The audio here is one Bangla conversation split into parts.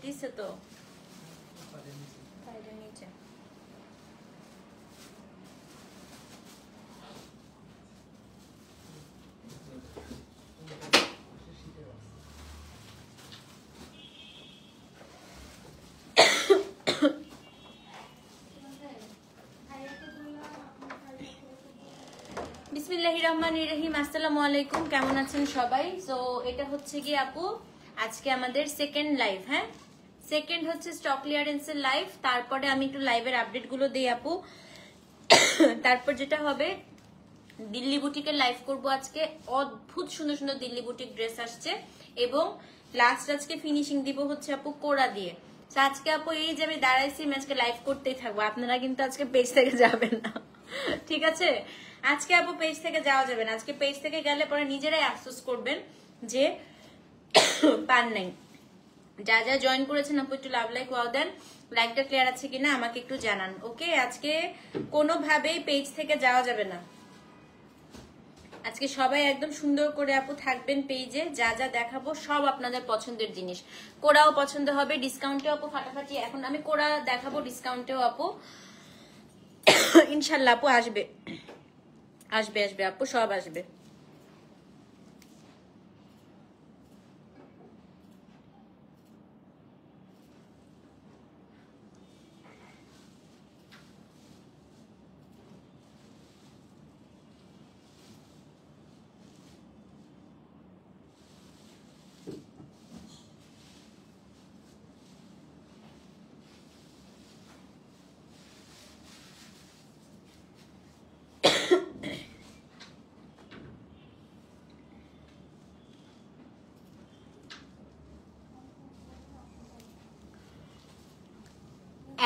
দিছে তো পায়ের নিচে। বিসমিল্লাহির রহমানির রহিম। আসসালামু আলাইকুম, কেমন আছেন সবাই? সো এটা হচ্ছে কি আপু আজকে আমাদের সেকেন্ড লাইভ। হ্যাঁ, সেকেন্ড হচ্ছে স্টক ক্লিয়ারেন্সের লাইভ। তারপরে আমি একটু লাইভের আপডেট গুলো দিই আপু। তারপর যেটা হবে দিল্লি বুটিকের লাইভ করব আজকে। অদ্ভুত সুন্দর সুন্দর দিল্লি বুটিক ড্রেস আসছে এবং লাস্ট আজকে ফিনিশিং দিব হচ্ছে আপু কোরা দিয়ে। আজকে আপু এই যে আমি দাঁড়াইছি, আমি আজকে লাইভ করতেই থাকবো। আপনারা কিন্তু আজকে পেজ থেকে যাবেন না, ঠিক আছে? আজকে আপু পেজ থেকে যাওয়া যাবে না। আজকে পেজ থেকে গেলে পরে নিজেরাই আফসোস করবেন যে পান নাই। যা যা জয়েন করেছেন আপু একটু লাভ লাইক ওয়াও দেন। লাইভটা ক্লিয়ার আছে কিনা আমাকে একটু জানান, ওকে? আজকে কোনোভাবেই পেজ থেকে যাওয়া যাবে না। আজকে সবাই একদম সুন্দর করে আপু থাকবেন পেজে। যা যা দেখাবো সব আপনাদের পছন্দের জিনিস। কোরাও পছন্দ হবে, ডিসকাউন্টেও আপু ফাটাফাটি। এখন আমি কোরা দেখাবো ডিসকাউন্টেও আপু, ইনশাল্লাহ আপু আসবে আসবে আসবে আপু, সব আসবে।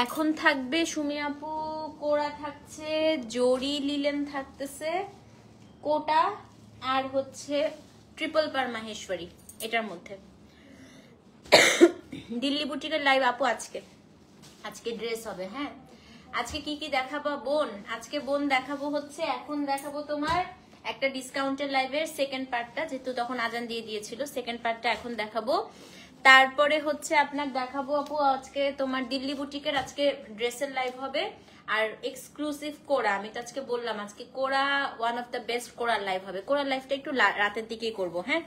এখন থাকবে সুমি আপু কোরা থাকছে, জরি লিলেন থাকতেছে, কোটা আর হচ্ছে ট্রিপল পার মাহেশ্বরী। এটার মধ্যে দিল্লি বুটিকের লাইভ আপু আজকে। আজকে ড্রেস হবে। হ্যাঁ, আজকে কি কি দেখাবো বোন? আজকে বোন দেখাবো হচ্ছে, এখন দেখাবো তোমার একটা ডিসকাউন্টের লাইভের সেকেন্ড পার্টটা, যেহেতু তখন আজান দিয়ে দিয়েছিল। সেকেন্ড পার্টটা এখন দেখাবো। তারপরে হচ্ছে আপনার দেখাবো আপু আজকে তোমার দিল্লি বুটিকের আজকে ড্রেসের লাইভ হবে আর এক্সক্লুসিভ কোরা। আমি তো আজকে বললাম আজকে কোরা ওয়ান অফ দ্য বেস্ট কোরার লাইভ হবে। কোরার লাইভটা একটু রাতের দিকেই করব। হ্যাঁ,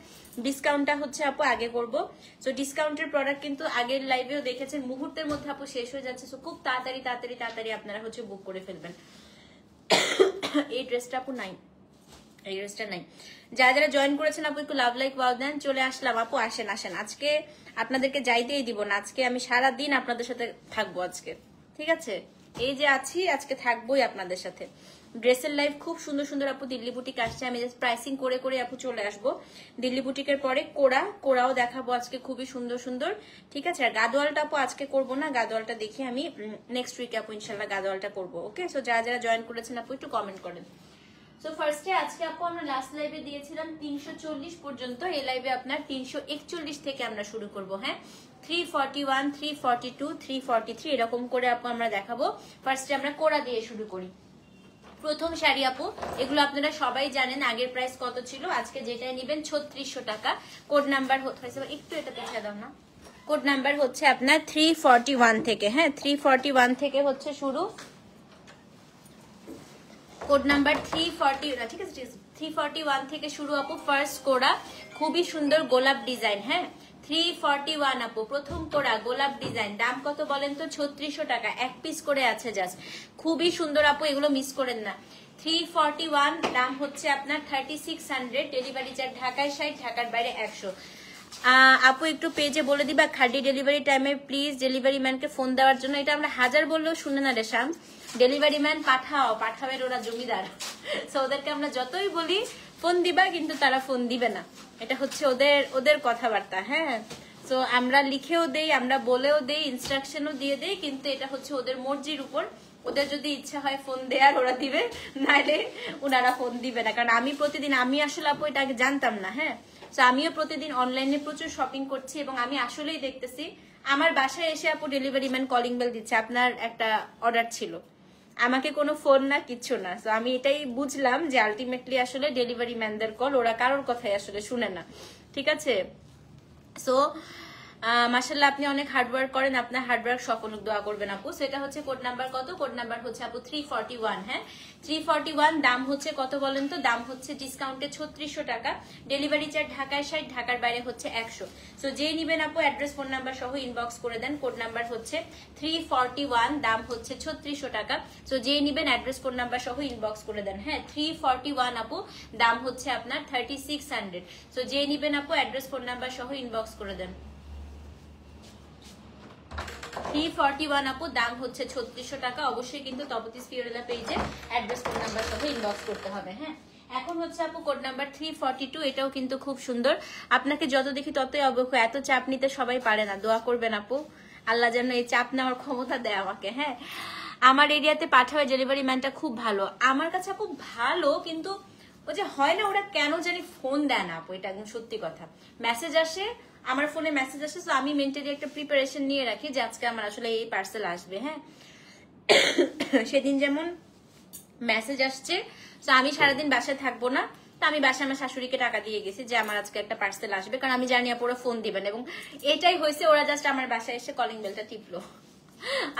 ডিসকাউন্টটা হচ্ছে আপু আগে করব। সো ডিসকাউন্টের প্রোডাক্ট কিন্তু আগের লাইভেও দেখেছেন মুহূর্তের মধ্যে আপু শেষ হয়ে যাচ্ছে। সো খুব তাড়াতাড়ি তাড়াতাড়ি তাড়াতাড়ি আপনারা হচ্ছে বুক করে ফেলবেন। এই ড্রেসটা আপু নাই, এই ড্রেসটা নাই। যারা যারা জয়েন করেছেন আপু একটু লাভ লাইক ওয়াও দেন। চলে আসলাম আপু, আসেন আসেন। আজকে আপনাদেরকে যাইতেই দিব না। আজকে আমি সারা দিন আপনাদের সাথে থাকবো আজকে, ঠিক আছে? এই যে আছি আজকে থাকবোই আপনাদের সাথে। ড্রেসের লাইভ খুব সুন্দর সুন্দর আপু দিল্লি বুটিক আসছে। আমি জাস্ট প্রাইসিং করে করে আপু চলে আসবো। দিল্লি বুটিকের পরে কোরাও দেখাবো আজকে, খুবই সুন্দর সুন্দর, ঠিক আছে? আর গাদোয়ালটা আপু আজকে করবো না, গাদোয়ালটা দেখি আমি নেক্সট উইকে আপু ইনশাল্লাহ গাদোয়ালটা করবো, ওকে? সো যারা যারা জয়েন করেছেন আপু একটু কমেন্ট করেন। সো ফার্স্টে আজকে আপু আমরা লাস্ট লাইভে দিয়েছিলাম 340 পর্যন্ত। এই লাইভে আপনার 341 থেকে আমরা শুরু করব। হ্যাঁ, 341, 342, 343 এরকম করে আপু আমরা দেখাবো। ফার্স্টে আমরা কোরা দিয়ে শুরু করি। প্রথম শাড়ি আপু, এগুলো আপনারা সবাই জানেন আগের প্রাইস কত ছিল। আজকে যেটাই নেবেন 3600 টাকা। কোড নাম্বার হচ্ছে একটু এটা পিছিয়ে দাও না। কোড নাম্বার হচ্ছে আপনার 341 থেকে। হ্যাঁ, 341 থেকে হচ্ছে শুরু। কোড নাম্বার 340, ঠিক আছে 341 থেকে শুরু আপু। ফার্স্ট কোরা খুবই সুন্দর গোলাপ ডিজাইন। হ্যাঁ, 341 আপু প্রথম কোরা গোলাপ ডিজাইন। দাম কত বলেন তো? 3600 টাকা। এক পিস করে আছে জাস্ট, খুবই সুন্দর আপু, এগুলো মিস করেন না। 341 দাম হচ্ছে আপনার 3600। ডেলিভারি চার্জ ঢাকায় 60, ঢাকার বাইরে 100। আপু একটু পেজে বলে দিবা খাডি ডেলিভারি টাইমে প্লিজ ডেলিভারি ম্যানকে ফোন দেওয়ার জন্য। এটা আমরা হাজার বললেও শুনে না রে শাম। ডেলিভারি ম্যান পাঠাবেন, ওরা জমিদার। সো ওদেরকে আমরা যতই বলি ফোন দিবা, কিন্তু তারা ফোন দিবে না। এটা হচ্ছে ওদের কথাবার্তা। হ্যাঁ, সো আমরা লিখেও দেই, আমরা বলেও দেই, ইনস্ট্রাকশনও দিয়ে দেই, কিন্তু এটা হচ্ছে ওদের মর্জির উপর। ওদের যদি ইচ্ছা হয় ফোন দেওয়ার ওরা দিবে, নাইলে ওনারা ফোন দিবে না। কারণ আমি প্রতিদিন, আমি আসলে আপু এটা আগে জানতাম না। হ্যাঁ, তো আমিও প্রতিদিন অনলাইনে প্রচুর শপিং করছি এবং আমি আসলেই দেখতেছি আমার বাসায় এসে আপু ডেলিভারি ম্যান কলিং বেল দিচ্ছে, আপনার একটা অর্ডার ছিল, আমাকে কোনো ফোন না, কিচ্ছু না। তো আমি এটাই বুঝলাম যে আলটিমেটলি আসলে ডেলিভারি ম্যানদের কল, ওরা কারোর কথাই আসলে শুনে না, ঠিক আছে? সো মাশাআল্লাহ আপনি অনেক হার্ডওয়ার্ক করেন, আপনার হার্ডওয়ার্ক সফল হোক, দোয়া করবেন আপু। সো এটা হচ্ছে কোড নাম্বার কত? কোড নাম্বার হচ্ছে আপু 341। হ্যাঁ 341। দাম হচ্ছে কত বলেন তো? দাম হচ্ছে ডিসকাউন্টে 3600 টাকা। ডেলিভারি চার্জ ঢাকায় 60, ঢাকার বাইরে হচ্ছে 100। সো যেই নিবেন আপু অ্যাড্রেস ফোন নাম্বার সহ ইনবক্স করে দেন। কোড নাম্বার হচ্ছে 341, দাম হচ্ছে 3600 টাকা। সো যেই নিবেন অ্যাড্রেস ফোন নাম্বার সহ ইনবক্স করে দেন। হ্যাঁ 341 আপু, দাম হচ্ছে আপনার 3600। সো যেই নিবেন আপু অ্যাড্রেস ফোন নাম্বার সহ ইনবক্স করে দেন। 341 আপু, দাম হচ্ছে 3600 টাকা। অবশ্যই কিন্তু তপতি স্পিরিলা পেজে অ্যাড্রেস ফোন নাম্বার সহ ইনবক্স করতে হবে। হ্যাঁ এখন হচ্ছে আপু কোড নাম্বার 342, এটাও কিন্তু খুব সুন্দর। আপনাকে যত দেখি ততই অবাক, এত চাপ নিতে সবাই পারে না, দোয়া করবেন আপু আল্লাহ যেন এই চাপ নেওয়ার ক্ষমতা দেয় আমাকে। হ্যাঁ আমার এরিয়াতে পাঠাবে ডেলিভারি ম্যানটা খুব ভালো, আমার কাছে আপু ভালো, কিন্তু ওই যে হয় না ওরা কেন জানি ফোন দেয় না আপু, এটা একদম সত্যি কথা। মেসেজ আসে, আমার ফোনে মেসেজ আসে, তো আমি মেন্টালি একটা প্রিপারেশন নিয়ে রাখি যে আজকে আমার আসলে এই পার্সেল আসবে। হ্যাঁ সেদিন যেমন মেসেজ আসছে, তো আমি সারাদিন বাসায় থাকবো না, তো আমি বাসায় আমার শাশুড়িকে টাকা দিয়ে গেছি যে আমার আজকে একটা পার্সেল আসবে, কারণ আমি জানি আপু ওরা ফোন দিবেন, এবং এটাই হয়েছে, ওরা জাস্ট আমার বাসায় এসে কলিং বেলটা টিপলো।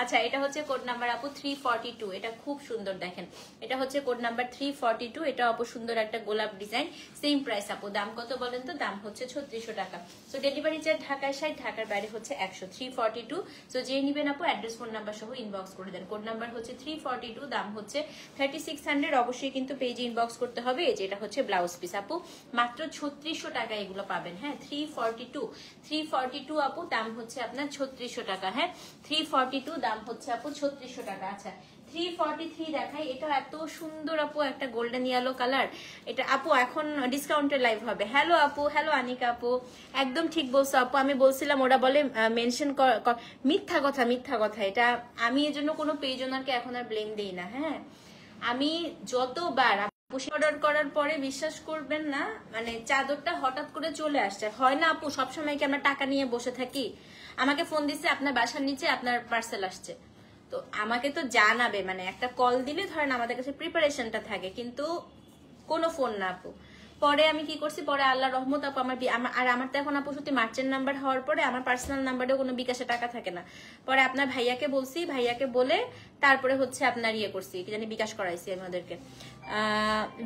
আচ্ছা এটা হচ্ছে কোড নাম্বার আপু 342, এটা খুব সুন্দর দেখেন, এটা হচ্ছে কোড নাম্বার 342, এটা আপু সুন্দর একটা গোলাপ ডিজাইন, সেম প্রাইস আপু। দাম কত বলেন তো? দাম হচ্ছে 3600 টাকা। সো ডেলিভারি চার্জ ঢাকায় 60, ঢাকার বাইরে হচ্ছে 100। 342। সো যে নিবেন আপু অ্যাড্রেস ফোন নাম্বার সহ ইনবক্স করে দেন। কোড নাম্বার হচ্ছে 342, দাম হচ্ছে 3600। অবশ্যই কিন্তু পেজে ইনবক্স করতে হবে। যেটা হচ্ছে ব্লাউজ পিস আপু, মাত্র 3600 টাকা এগুলো পাবেন। হ্যাঁ 342 আপু, দাম হচ্ছে আপনার 3600 টাকা। হ্যাঁ 342, দাম হচ্ছে আপু 3600 টাকা। আচ্ছা 343 দেখাই, এটা এত সুন্দর আপু, একটা গোল্ডেন ইয়েলো কালার। এটা আপু এখন ডিসকাউন্টের লাইভ হবে। হ্যালো আপু, হ্যালো আনিকা আপু, একদম ঠিক বলছো আপু। আমি বলছিলাম ওরা বলে মেনশন, মিথ্যা কথা, মিথ্যা কথা। এটা আমি এর জন্য কোনো পেজ ওনারকে এখন আর ব্লেম দেই না। হ্যাঁ আমি যতবার অর্ডার করার পরে বিশ্বাস করবেন না, মানে চাদরটা হঠাৎ করে চলে আসছে। হয় না আপু সবসময় কি আমরা টাকা নিয়ে বসে থাকি? আমাকে ফোন দিচ্ছে আপনার বাসার নিচে আপনার পার্সেল আসছে, তো আমাকে তো জানাবে, মানে একটা কল দিলে ধরেন আমাদের কাছে প্রিপারেশনটা থাকে, কিন্তু কোনো ফোন না আপু। পরে আমি কি করছি, পরে আল্লাহ রহমত আপু আমার তো এখন আপু সত্যি মার্চেন্ট নাম্বার হওয়ার পরে আমার পার্সোনাল নাম্বারেও কোনো বিকাশে টাকা থাকে না। পরে আপনার ভাইয়াকে বলছি, ভাইয়াকে বলে তারপরে হচ্ছে আপনার ইয়ে করছি, কি জানি বিকাশ করাইছি আমি ওদেরকে।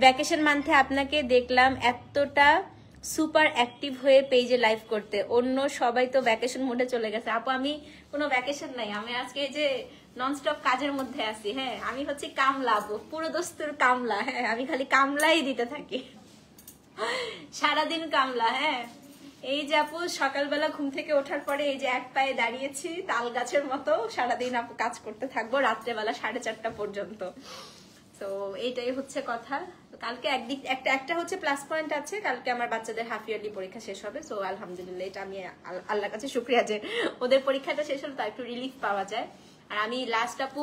ভ্যাকেশন মান্থে আপনাকে দেখলাম এতটা সুপার অ্যাক্টিভ হয়ে পেজে লাইভ করতে, অন্য সবাই তো ভ্যাকেশন মোডে চলে গেছে। আপু আমি কোনো ভ্যাকেশন নাই, আমি আজকে এই যে ননস্টপ কাজের মধ্যে আছি। হ্যাঁ আমি হচ্ছে কামলা আপু, পুরো দস্তুর কামলা। হ্যাঁ আমি খালি কামলাই দিতে থাকি, সারাদিন কামলা। হ্যাঁ এই যে আপু সকালবেলা ঘুম থেকে ওঠার পরে এই যে এক পায়ে দাঁড়িয়েছি তাল গাছের মতো, সারাদিন আপু কাজ করতে থাকবো রাত্রেবেলা 4:30 পর্যন্ত। তো এইটাই হচ্ছে কথা। কালকে একদিক একটা হচ্ছে প্লাস পয়েন্ট আছে, কালকে আমার বাচ্চাদের হাফ ইয়ারলি পরীক্ষা শেষ হবে। সো আলহামদুলিল্লাহ, এটা আমি আল্লাহর কাছে শুকরিয়া যে ওদের পরীক্ষাটা শেষ হলো, তার একটু রিলিফ পাওয়া যায়। আর আমি লাস্ট আপু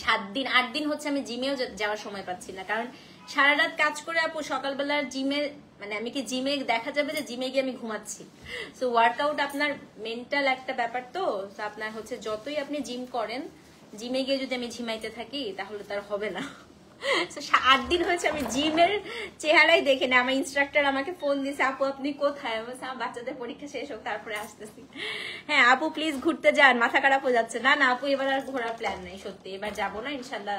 7-8 দিন হচ্ছে আমি জিমেও যাওয়ার সময় পাচ্ছি না, কারণ সারা রাত কাজ করে আপু সকালবেলার জিমে, মানে আমি কি জিমে দেখা যাবে যে জিমে গিয়ে আমি ঘুমাচ্ছি। সো ওয়ার্কআউট আপনার মেন্টাল একটা ব্যাপার, তো আপনার হচ্ছে যতই আপনি জিম করেন, জিমে গিয়ে যদি আমি ঝিমাইতে থাকি তাহলে তার হবে না। 8 দিন হয়েছে আমি জিমের চেহারাই দেখে না। আমার ইনস্ট্রাক্টর আমাকে ফোন দিয়েছে, আপু আপনি কোথায়? আমি বলছি আমার বাচ্চাদের পরীক্ষা শেষ হোক তারপরে আসতেছি। হ্যাঁ আপু প্লিজ ঘুরতে যান, মাথা খারাপ হয়ে যাচ্ছে। না না আপু এবার আর ঘোরার প্ল্যান নেই, সত্যি এবার যাবো না ইনশাল্লাহ।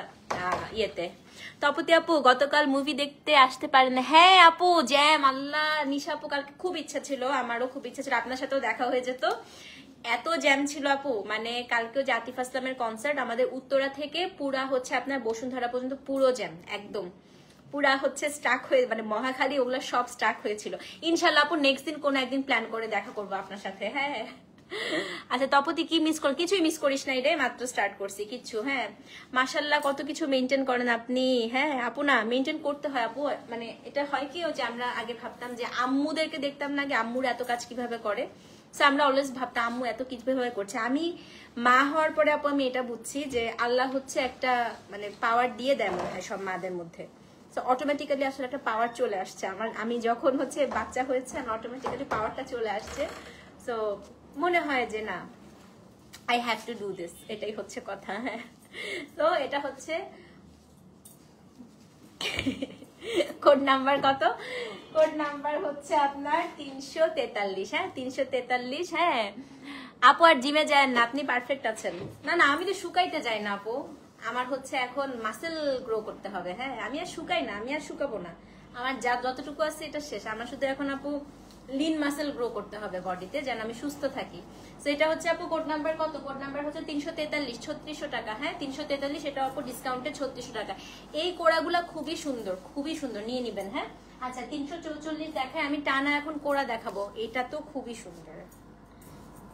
ইয়েতে তপতি আপু গতকাল মুভি দেখতে আসতে পারেন না? হ্যাঁ আপু জ্যাম, আল্লাহ। নিশা আপু কালকে খুব ইচ্ছা ছিল, আমারও খুব ইচ্ছা ছিল আপনার সাথেও দেখা হয়ে যেত, এত জ্যাম ছিল আপু। মানে কালকেও যে আতিফ আসলামের কনসার্ট, আমাদের উত্তরা থেকে পুরা হচ্ছে আপনার বসুন্ধরা পর্যন্ত পুরো জ্যাম, একদম পুরা হচ্ছে স্টাক হয়ে, মানে মহাখালী ওগুলো সব স্টাক হয়েছিল। ইনশাল্লাহ আপু নেক্সট দিন কোনো একদিন প্ল্যান করে দেখা করবো আপনার সাথে। হ্যাঁ আচ্ছা তপতি কি মিস কর? কিছুই মিস করিস নাই রে, মাত্র স্টার্ট করছি কিচ্ছু। হ্যাঁ মাশাল্লাহ কত কিছু মেনটেন করেন আপনি। হ্যাঁ আপু না মেনটেন করতে হয় আপু, মানে এটা হয় কি যে আমরা আগে ভাবতাম যে আম্মুদেরকে দেখতাম না, আম্মুর এত কাজ কিভাবে করে, আমরা অলওয়েজ ভাবতাম আম্মু এত কিভাবে করছে। আমি মা হওয়ার পরে আপু আমি এটা বুঝছি যে আল্লাহ হচ্ছে একটা মানে পাওয়ার দিয়ে দেয় মনে হয় সব মাদের মধ্যে। সো অটোমেটিক্যালি আসলে একটা পাওয়ার চলে আসছে আমার, আমি যখন হচ্ছে বাচ্চা হয়েছে আমার অটোমেটিক্যালি পাওয়ারটা চলে আসছে। সো মনে হয় যে না I have to do this, এটাই হচ্ছে কথা। হ্যাঁ তো এটা হচ্ছে কোড নাম্বার কত? কোড নাম্বার হচ্ছে আপনার 343। হ্যাঁ 343। হ্যাঁ আপু আর জিমে যায় না, আপনি পারফেক্ট আছেন। না না আমি তো শুকাইতে যাই না আপু, আমার হচ্ছে এখন মাসেল গ্রো করতে হবে। হ্যাঁ আমি আর শুকাই না, আমি আর শুকাবো না, আমার যা যতটুকু আছে এটা শেষ। আমার শুধু এখন আপু লিন মাসেল গ্রো করতে হবে বডিতে, যেন আমি সুস্থ থাকি। তো এটা হচ্ছে আপু কোড নাম্বার কত? কোড নাম্বার হচ্ছে 343, 3600 টাকা। হ্যাঁ 343, এটা আপু ডিসকাউন্টে 3600 টাকা। এই কোড়াগুলা খুবই সুন্দর, খুবই সুন্দর, নিয়ে নিবেন। হ্যাঁ আচ্ছা 344 দেখায়, আমি টানা এখন কোড়া দেখাবো। এটা তো খুবই সুন্দর,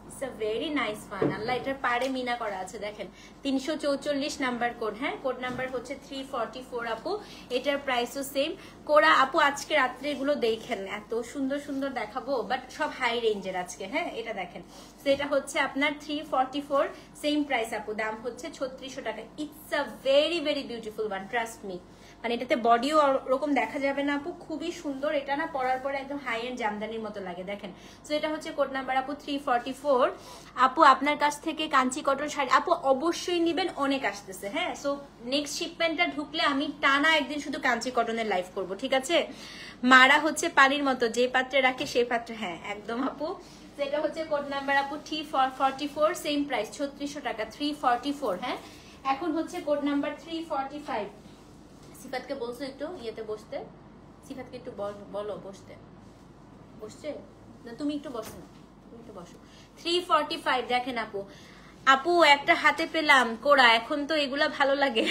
it's a very nice one. আল্লাহ এটার পাড়ে মিনা করা আছে দেখেন। 344 নাম্বার কোড। হ্যাঁ কোড নাম্বার হচ্ছে 344 আপু, এটার প্রাইসও সেম। কোড়া আপু আজকে রাত্রে এগুলো দেখেন, এত সুন্দর সুন্দর দেখাবো, বাট সব হাই রেঞ্জের আজকে। হ্যাঁ এটা দেখেন, তো এটা হচ্ছে আপনার 344, সেম প্রাইস আপু, দাম হচ্ছে 3600 টাকা। It's a very very beautiful one, trust me. মানে এটাতে বডিও ওরকম দেখা যাবে না আপু, খুবই সুন্দর। এটা না পরার পরে একদম হাই এন্ড জামদানির মতো লাগে দেখেন। তো এটা হচ্ছে কোড নাম্বার আপু 344। আপু আপনার কাছ থেকে কাঞ্চি কটন শাড়ি আপু অবশ্যই নিবেন, অনেক আসতেছে। হ্যাঁ সো নেক্সট শিপমেন্টটা ঢুকলে আমি টানা একদিন শুধু কাঞ্চি কটনের লাইভ করব, ঠিক আছে? মারা হচ্ছে পানির মতো, যে পাত্রে রাখে সেই পাত্রে। হ্যাঁ একদম আপু। সেটা হচ্ছে কোড নাম্বার আপু 344, সেম প্রাইস 3600 টাকা, 344। হ্যাঁ এখন হচ্ছে কোড নাম্বার 345। সিফাতকে বলছো একটু ইয়েতে বসতে, সিফাতকে একটু বলো বসতে। বসছে না? তুমি একটু বসো না, তুমি একটু বসো। 345 দেখেন আপু। আপু একটা হাতে পেলাম কোড়া, এখন তো এগুলা ভালো লাগে।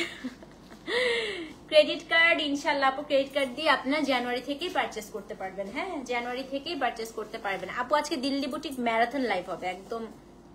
ক্রেডিট কার্ড ইনশাল্লাহ আপু, ক্রেডিট কার্ড দিয়ে আপনার জানুয়ারি থেকেই পারচেস করতে পারবেন। হ্যাঁ জানুয়ারি থেকেই পারচেস করতে পারবেন আপু। আজকে দিল্লি বুটিক ম্যারাথন লাইভ হবে, একদম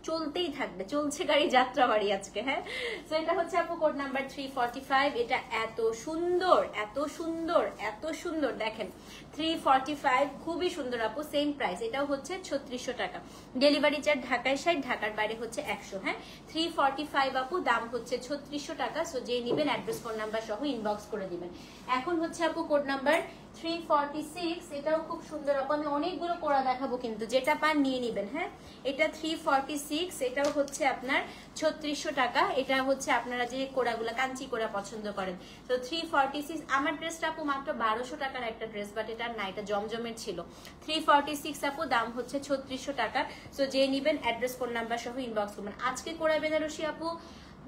চলতেই থাকবে, চলছে গাড়ি যাত্রা বাড়ি আজকে। হ্যাঁ তো এটা হচ্ছে আপু কোড নাম্বার 345। এটা এত সুন্দর, এত সুন্দর, এত সুন্দর দেখেন। 345 খুবই সুন্দর আপু, সেম প্রাইস, এটাও হচ্ছে 3600 টাকা। ডেলিভারি চার্জ ঢাকায় 60, ঢাকার বাইরে হচ্ছে 100। হ্যাঁ 345 আপু, দাম হচ্ছে 3600 টাকা। সো যে নিবেন অ্যাড্রেস ফোন নাম্বার সহ ইনবক্স করে দিবেন। এখন হচ্ছে আপু কোড নাম্বার 346। এটাও খুব সুন্দর আপু, আমি অনেকগুলো কোড়া দেখাবো কিন্তু যেটা পান নিয়ে নিবেন। হ্যাঁ এটা 346, এটাও হচ্ছে আপনার 3600 টাকা। এটা হচ্ছে আপনারা যে কোড়াগুলা কাঞ্চি কোড়া পছন্দ করেন। তো 346। আমার ড্রেসটা আপু মাত্র 1200 টাকার একটা ড্রেস, বাট এটা না, এটা জমজমের ছিল। 346 আপু, দাম হচ্ছে 3600 টাকা। সো যে নিবেন অ্যাড্রেস ফোন নাম্বার সহ ইনবক্স করবেন। আজকে কোড়া বেনারসি আপু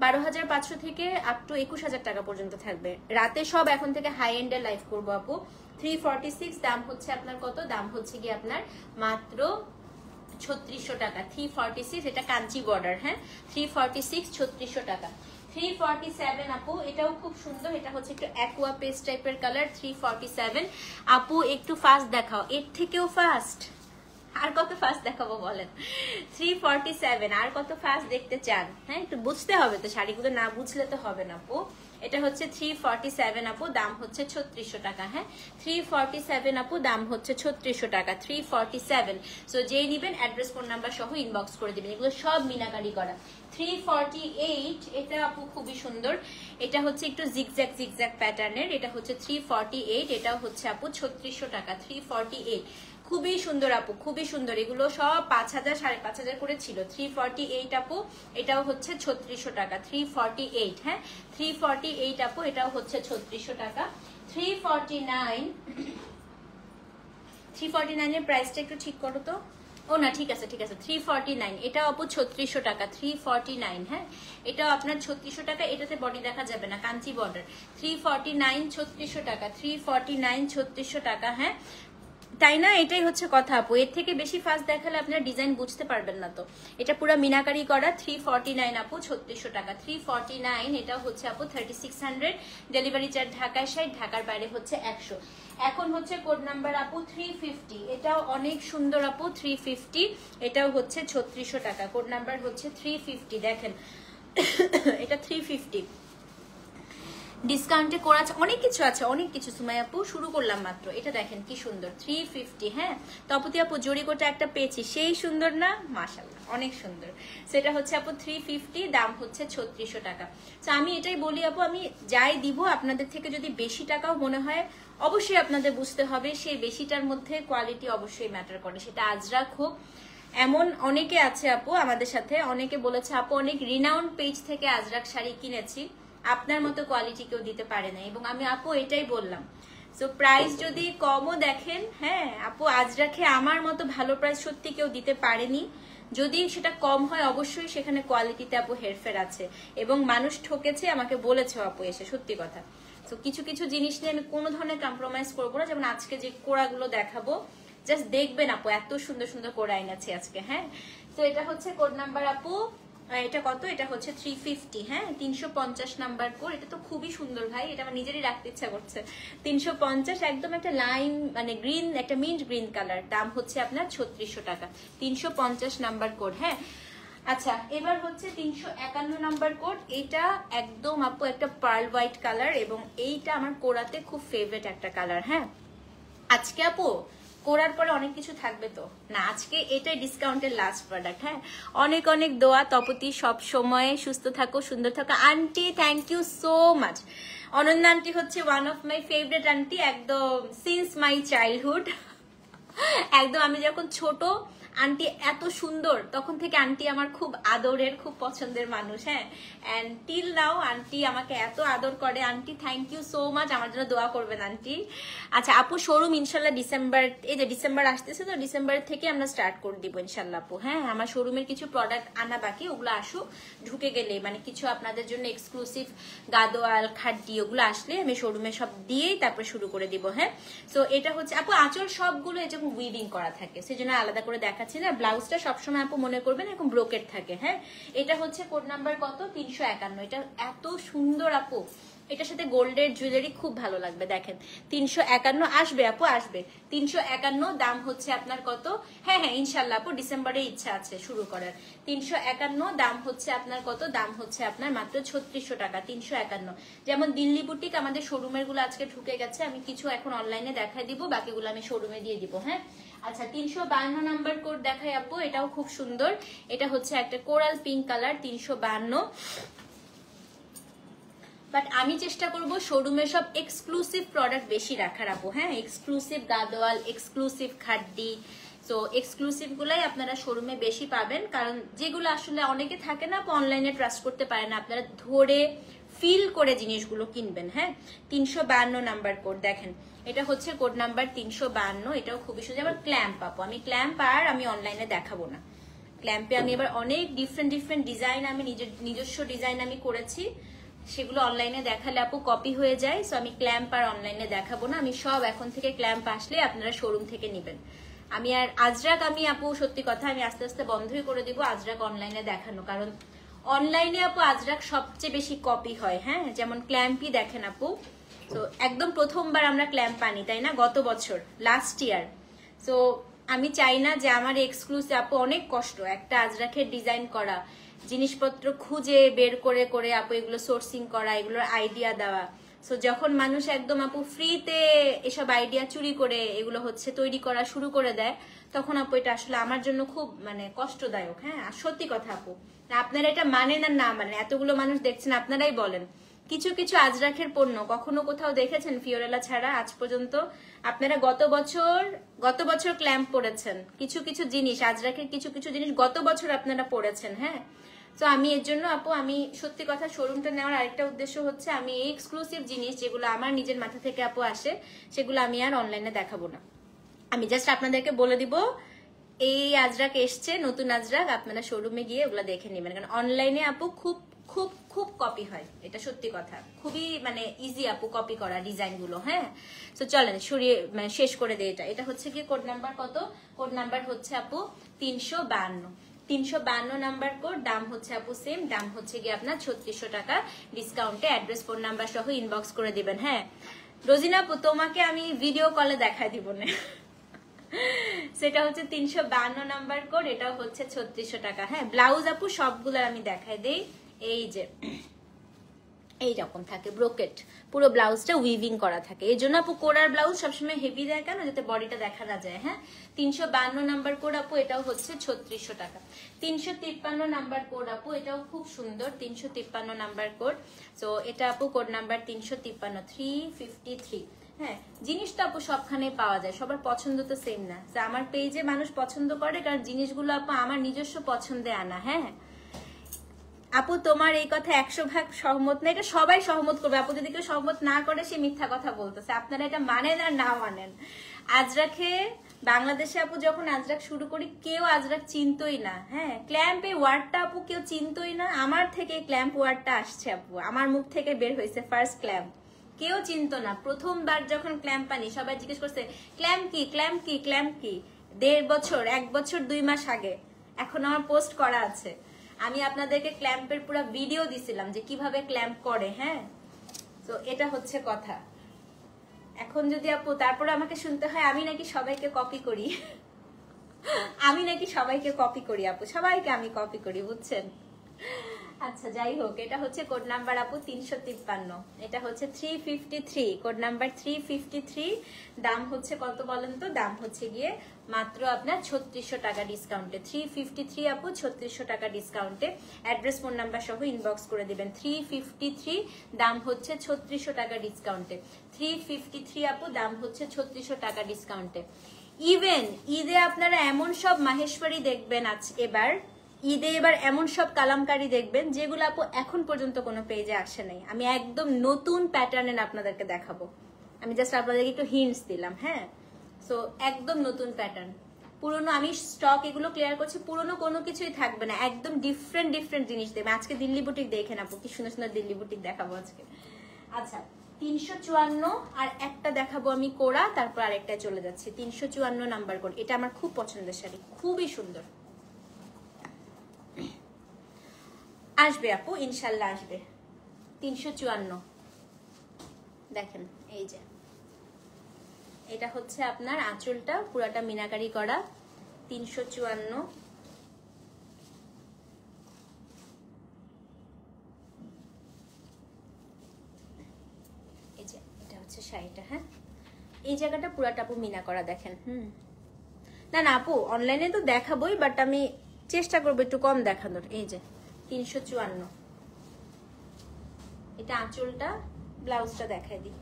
12,500 থেকে আপ টু 21,000 টাকা পর্যন্ত থাকবে। রাতে সব এখন থেকে হাই এন্ডের লাইভ করবো আপু। 346 দাম হচ্ছে আপনার কত? দাম হচ্ছে কি আপনার মাত্র 3600 টাকা। 346, এটা কাঞ্চি বর্ডার। হ্যাঁ 346, 3600 টাকা। 347 আপু, এটাও খুব সুন্দর, এটা হচ্ছে একটু অ্যাকোয়া পেস্ট টাইপের কালার। 347 আপু, একটু ফাস্ট দেখাও, এর থেকেও ফাস্ট আর কত ফাস্ট দেখাবো বলেন? 347 আর কত ফাস্ট দেখতে চান? হ্যাঁ একটু বুঝতে হবে তো, শাড়িগুলো না বুঝলে তো হবে না আপু। এটা হচ্ছে 347 আপু, দাম হচ্ছে 3600 টাকা। হ্যাঁ 347 আপু, দাম হচ্ছে 3600 টাকা। 347। সো যেই নিবেন অ্যাড্রেস ফোন নাম্বার সহ ইনবক্স করে দিবেন। এগুলো সব মিনাকারি করা। 348, এটা আপু খুবই সুন্দর, এটা হচ্ছে একটু জিগজ্যাগ জিগজ্যাগ প্যাটার্নের। এটা হচ্ছে 348, এটাও হচ্ছে আপু 3600 টাকা। 348 খুবই সুন্দর আপু, খুবই সুন্দর। এগুলো সব 5000, 5500 করে ছিল। 348 আপু, এটাও হচ্ছে 3600 টাকা। 348। হ্যাঁ 348 আপু, এটাও হচ্ছে 3600 টাকা। 349 এর প্রাইসটা একটু ঠিক করো তো। ও না ঠিক আছে, ঠিক আছে। 349, এটাও আপু 3600 টাকা। 349। হ্যাঁ এটাও আপনার 3600 টাকা। এটাতে বডি দেখা যাবে না, কাঞ্চি বর্ডার। 349, 3600 টাকা। 349, 3600 টাকা। হ্যাঁ তাই না, এটাই হচ্ছে কথা আপু। এর থেকে বেশি ফাস্ট দেখালে আপনার ডিজাইন বুঝতে পারবেন না। তো এটা পুরো মিনাকারি করা। 349 আপু, 3600 টাকা। 349, এটাও হচ্ছে আপু 3600। ডেলিভারি চার্জ ঢাকায় 60, ঢাকার বাইরে হচ্ছে 100। এখন হচ্ছে কোড নাম্বার আপু 350। এটাও অনেক সুন্দর আপু, 350। এটাও হচ্ছে 3600 টাকা। কোড নাম্বার হচ্ছে 350 দেখেন। এটা 350 ডিসকাউন্টে করা আছে, অনেক কিছু আছে, অনেক কিছু। সুমাই আপু শুরু করলাম মাত্র। এটা দেখেন কি সুন্দর, 350। হ্যাঁ তপতি আপু জরিকোটা একটা পেয়েছি, সেই সুন্দর না? মাশাআল্লাহ অনেক সুন্দর। সেটা হচ্ছে আপু 350, দাম হচ্ছে 3600 টাকা। তো আমি এটাই বলি আপু, আমি যাই দিব আপনাদের থেকে যদি বেশি টাকাও মনে হয়, অবশ্যই আপনাদের বুঝতে হবে সেই বেশিটার মধ্যে কোয়ালিটি অবশ্যই ম্যাটার করে। সেটা আজরাক হোক, এমন অনেকে আছে আপু আমাদের সাথে, অনেকে বলেছে আপু অনেক রিনাউন্ড পেজ থেকে আজরাক শাড়ি কিনেছি, আপনার মতো কোয়ালিটি কেউ দিতে পারে না। এবং আমি আপু এটাই বললাম সো প্রাইস যদি কমও দেখেন, হ্যাঁ আপু আজরাখে আমার মতো ভালো প্রাইস সত্যি কেউ দিতে পারেনি। যদি সেটা কম হয় অবশ্যই সেখানে কোয়ালিটিতে আপু হেরফের আছে, এবং মানুষ ঠকেছে আমাকে বলেছে আপু এসে, সত্যি কথা। তো কিছু কিছু জিনিস নিয়ে আমি কোনো ধরনের কম্প্রোমাইজ করবো না। যেমন আজকে যে কোড়াগুলো দেখাবো, জাস্ট দেখবেন আপু, এত সুন্দর সুন্দর কোড়া এনেছি আজকে। হ্যাঁ, তো এটা হচ্ছে কোড নাম্বার আপু, এটা কত, এটা হচ্ছে 350, হ্যাঁ 350 নাম্বার কোড। এটা তো খুবই সুন্দর ভাই, এটা আমার নিজেরই রাখতে ইচ্ছা করছে। 350, একদম একটা লাইম মানে গ্রিন, একটা মিন্ট গ্রিন কালার, দাম হচ্ছে আপনার 3600 টাকা, 350 নাম্বার কোড। হ্যাঁ আচ্ছা, এবার হচ্ছে 351 নাম্বার কোড। এটা একদম আপু একটা পার্ল হোয়াইট কালার, এবং এইটা আমার কোড়াতে খুব ফেভারিট একটা কালার। হ্যাঁ আজকে আপু করার পরে অনেক কিছু থাকবে তো না, আজকে এটাই ডিসকাউন্টের লাস্ট প্রোডাক্ট। হ্যাঁ অনেক অনেক দোয়া তপতি, সব সময় সুস্থ থাকো, সুন্দর থাকো। Aunty thank you so much. Ananya aunty হচ্ছে one of my favourite aunty, একদম সিন্স মাই চাইল্ডহুড। একদম আমি যখন ছোট, আন্টি এত সুন্দর, তখন থেকে আন্টি আমার খুব আদরের, খুব পছন্দের মানুষ। হ্যাঁ এন্ড টিল নাও আন্টি আমাকে এত আদর করে। Aunty thank you so much, আমার জন্য দোয়া করবেন আন্টি। আচ্ছা আপু শোরুম ইনশাল্লাহ ডিসেম্বর, এই যে ডিসেম্বর আসতেছে তো, ডিসেম্বর থেকে আমরা স্টার্ট করে দিব ইনশাল্লাহ আপু। হ্যাঁ আমার শোরুমের কিছু প্রোডাক্ট আনা বাকি, ওগুলো আসুক, ঢুকে গেলে মানে কিছু আপনাদের জন্য এক্সক্লুসিভ গাদোয়াল খাড্ডি ওগুলো আসলে আমি শোরুমে সব দিয়েই তারপর শুরু করে দিব। হ্যাঁ সো এটা হচ্ছে আপু আঁচল সবগুলো এরকম উইভিং করা থাকে, সেজন্য আলাদা করে দেখাচ্ছি না। ব্লাউজটা সবসময় আপু মনে করবেন এরকম ব্রোকেট থাকে। হ্যাঁ এটা হচ্ছে কোড নাম্বার কত, 351। এটা এত সুন্দর আপু, এটার সাথে গোল্ডের জুয়েলারি খুব ভালো লাগবে। দেখেন 351 আসবে আপু, আসবে 351, দাম হচ্ছে আপনার কত, হ্যাঁ হ্যাঁ ইনশাল্লাহ আপু ডিসেম্বরে ইচ্ছা আছে শুরু করার। 351 দাম হচ্ছে আপনার কত, দাম হচ্ছে আপনার মাত্র 3600 টাকা, 351। যেমন দিল্লি বুটিক আমাদের শোরুমের গুলো আজকে ঢুকে গেছে, আমি কিছু এখন অনলাইনে দেখাই দিব, বাকিগুলো আমি শোরুমে দিয়ে দিব। হ্যাঁ আচ্ছা 352 নাম্বার কোড দেখাই আপু, এটাও খুব সুন্দর। এটা হচ্ছে একটা কোরাল পিঙ্ক কালার, 352। বাট আমি চেষ্টা করব শোরুমে সব এক্সক্লুসিভ প্রোডাক্ট বেশি রাখার আপু। হ্যাঁ exclusive Gadwal, exclusive খাড্ডি, so exclusive গুলাই আপনারা শোরুমে বেশি পাবেন, কারণ যেগুলো আসলে অনেকে থাকে না অনলাইনে ট্রাস্ট করতে পারে না, আপনারা ধরে ফিল করে জিনিসগুলো কিনবেন। হ্যাঁ 352 নাম্বার কোড দেখেন, এটা হচ্ছে কোড নাম্বার 352। এটাও খুবই সুন্দর। আবার ক্ল্যাম্প আপু, আমি ক্ল্যাম্প আর আমি অনলাইনে দেখাবো না। ক্ল্যাম্পে আমি এবার অনেক ডিফারেন্ট ডিফারেন্ট ডিজাইন, আমি নিজস্ব ডিজাইন আমি করেছি, সেগুলো অনলাইনে দেখালে আপু কপি হয়ে যায়। সো আমি ক্ল্যাম্প আর অনলাইনে দেখাবো না, আমি সব এখন থেকে ক্ল্যাম্প আসলে আপনারা শোরুম থেকে নেবেন। আমি আর আজরাক, আমি আপু সত্যি কথা আমি আস্তে আস্তে বন্ধই করে দিব আজরাক অনলাইনে দেখানো, কারণ অনলাইনে আপু আজরাক সবচেয়ে বেশি কপি হয়। হ্যাঁ যেমন ক্ল্যাম্পই দেখেন আপু, তো একদম প্রথমবার আমরা ক্ল্যাম্প আনি তাই না, গত বছর লাস্ট ইয়ার। সো আমি চাই না যে আমার এক্সক্লুসিভ আপু, অনেক কষ্ট একটা আজরাকের ডিজাইন করা, জিনিসপত্র খুঁজে বের করে করে আপু এগুলো সোর্সিং করা, এগুলোর আইডিয়া দেওয়া। সো যখন মানুষ একদম আপু ফ্রিতে এসব আইডিয়া চুরি করে এগুলো হচ্ছে তৈরি করা শুরু করে দেয়, তখন আপু এটা আসলে আমার জন্য খুব মানে কষ্টদায়ক। হ্যাঁ আর সত্যি কথা আপু, আপনারা এটা মানেন আর না মানেন, এতগুলো মানুষ দেখছেন, আপনারাই বলেন কিছু কিছু আজরাকের পণ্য কখনো কোথাও দেখেছেন ফিওরেলা ছাড়া আজ পর্যন্ত? আপনারা গত বছর ক্ল্যাম্প পড়েছেন, কিছু কিছু জিনিস আজরাকের কিছু কিছু জিনিস গত বছর আপনারা পড়েছেন। হ্যাঁ তো আমি এর জন্য আপু, আমি সত্যি কথা শোরুমটা নেওয়ার আরেকটা উদ্দেশ্য হচ্ছে আমি এই এক্সক্লুসিভ জিনিস যেগুলো আমার নিজের মাথা থেকে আপু আসে, সেগুলো আমি আর অনলাইনে দেখাবো না। আমি জাস্ট আপনাদেরকে বলে দিব এই আজরাক এসছে, নতুন আজরাক, আপনারা শোরুমে গিয়ে ওগুলো দেখে নেবেন, কারণ অনলাইনে আপু খুব খুব খুব কপি হয়, এটা সত্যি কথা, খুবই মানে ইজি আপু কপি করা ডিজাইন গুলো। হ্যাঁ তো চলেন সরিয়ে মানে শেষ করে দিই। এটা হচ্ছে কি কোড নাম্বার কত, কোড নাম্বার হচ্ছে আপু 352। 352 নাম্বার কোড, দাম হচ্ছে আপু সেম, দাম হচ্ছে কি আপনার 3600 টাকা ডিসকাউন্টে। অ্যাড্রেস ফোন নাম্বার সহ ইনবক্স করে দিবেন। হ্যাঁ রোজিনা আপু তোমাকে আমি ভিডিও কলে দেখাই দিব না, সেটা হচ্ছে 352 নাম্বার কোড, এটাও হচ্ছে 3600 টাকা। হ্যাঁ ব্লাউজ আপু সবগুলোর আমি দেখাই দেই, এই যে এইরকম থাকে ব্রোকেট, পুরো ব্লাউজটা উইভিং করা থাকে, এই জন্য আপু কোরার ব্লাউজ সবসময় হেভি দেয় কেন, যাতে বডিটা দেখা না যায়। হ্যাঁ 352 নাম্বার কোড আপু, এটাও হচ্ছে 3600 টাকা। 353 নাম্বার কোড আপু, এটাও খুব সুন্দর, 353 নাম্বার কোড। তো এটা আপু কোড নাম্বার 353, 353। হ্যাঁ জিনিস তো আপু সবখানে পাওয়া যায়, সবার পছন্দ তো সেম না, আমার পেজে মানুষ পছন্দ করে কারণ জিনিসগুলো আপু আমার নিজস্ব পছন্দে আনা। হ্যাঁ আপু তোমার এই কথা 100% সহমত না, এটা সবাই সহমত করবে আপু। যদি কেউ সহমত না করে সে মিথ্যা কথা বলতেছে। আপনারা এটা মানেন আর না মানেন, আজরাকে বাংলাদেশে আপু যখন আজরাক শুরু করি কেউ আজরাক চিনতই না। হ্যাঁ, ক্ল্যাম্প এই ওয়ার্ডটা আপু কেউ চিনতই না। আমার থেকে ক্ল্যাম্প ওয়ার্ডটা আসছে আপু, আমার মুখ থেকে বের হয়েছে ফার্স্ট ক্ল্যাম্প। কেউ চিনতো না। প্রথমবার যখন ক্ল্যাম্প আনি সবাই জিজ্ঞেস করছে ক্ল্যাম্প কি, ক্ল্যাম্প কি, ক্ল্যাম্প কি। 1.5 বছর, 1 বছর 2 মাস আগে, এখন আমার পোস্ট করা আছে। আমি আপনাদেরকে ক্ল্যাম্পের পুরো ভিডিও দিছিলাম যে কিভাবে ক্ল্যাম্প করে। হ্যাঁ, তো এটা হচ্ছে কথা। এখন যদি আপু তারপরে আমাকে শুনতে হয় আমি নাকি সবাইকে কপি করি, আমি নাকি সবাইকে কপি করি আপু, সবাইকে আমি কপি করি, বুঝছেন। আচ্ছা যাই হোক, এটা হচ্ছে কোড নাম্বার আপু 353, এটা হচ্ছে 353, কোড নাম্বার 353। দাম হচ্ছে কত বলেন তো? দাম হচ্ছে গিয়ে মাত্র আপনার 3600 টাকা ডিসকাউন্টে। 353 আপু 3600 টাকা ডিসকাউন্টে। অ্যাড্রেস ফোন নাম্বার সহ ইনবক্স করে দিবেন। 353 দাম হচ্ছে 3600 টাকা ডিসকাউন্টে। 353 আপু দাম হচ্ছে 3600 টাকা ডিসকাউন্টে। ইভেন ঈদে আপনারা এমন সব মাহেশ্বরী দেখবেন ঈদে এবার এমন সব কালামকারী দেখবেন যেগুলো আপু এখন পর্যন্ত কোনো পেজে আসে নাই। আমি একদম নতুন প্যাটার্নে আপনাদেরকে দেখাবো। আমি জাস্ট আপনাদেরকে একটু হিন্টস দিলাম। হ্যাঁ, সো একদম নতুন প্যাটার্ন। পুরনো আমি স্টক এগুলো ক্লিয়ার করছি, পুরনো কোনো কিছুই থাকবে না, একদম ডিফারেন্ট জিনিস দেবে। আজকে দিল্লি বুটিক দেখেন আপু, কি সুন্দর সুন্দর দিল্লি বুটিক দেখাবো আজকে। আচ্ছা 354 আর একটা দেখাবো আমি কোরা, তারপর আরেকটা চলে যাচ্ছে। 354 নাম্বার কোড, এটা আমার খুব পছন্দের শাড়ি, খুবই সুন্দর। আসবে আপু, ইনশাল্লাহ আসবে। 354 দেখেন, এই যে এটা হচ্ছে আপনার আঁচলটা পুরাটা মিনাকারি করা। 354 এই যে এটা হচ্ছে শাড়িটা। হ্যাঁ, এই জায়গাটা পুরাটা আপু মিনা করা দেখেন। না না আপু অনলাইনে তো দেখাবোই, বাট আমি চেষ্টা করবো একটু কম দেখানোর। এই যে 354, এটা আঁচলটা, ব্লাউজটা দেখাই দিই,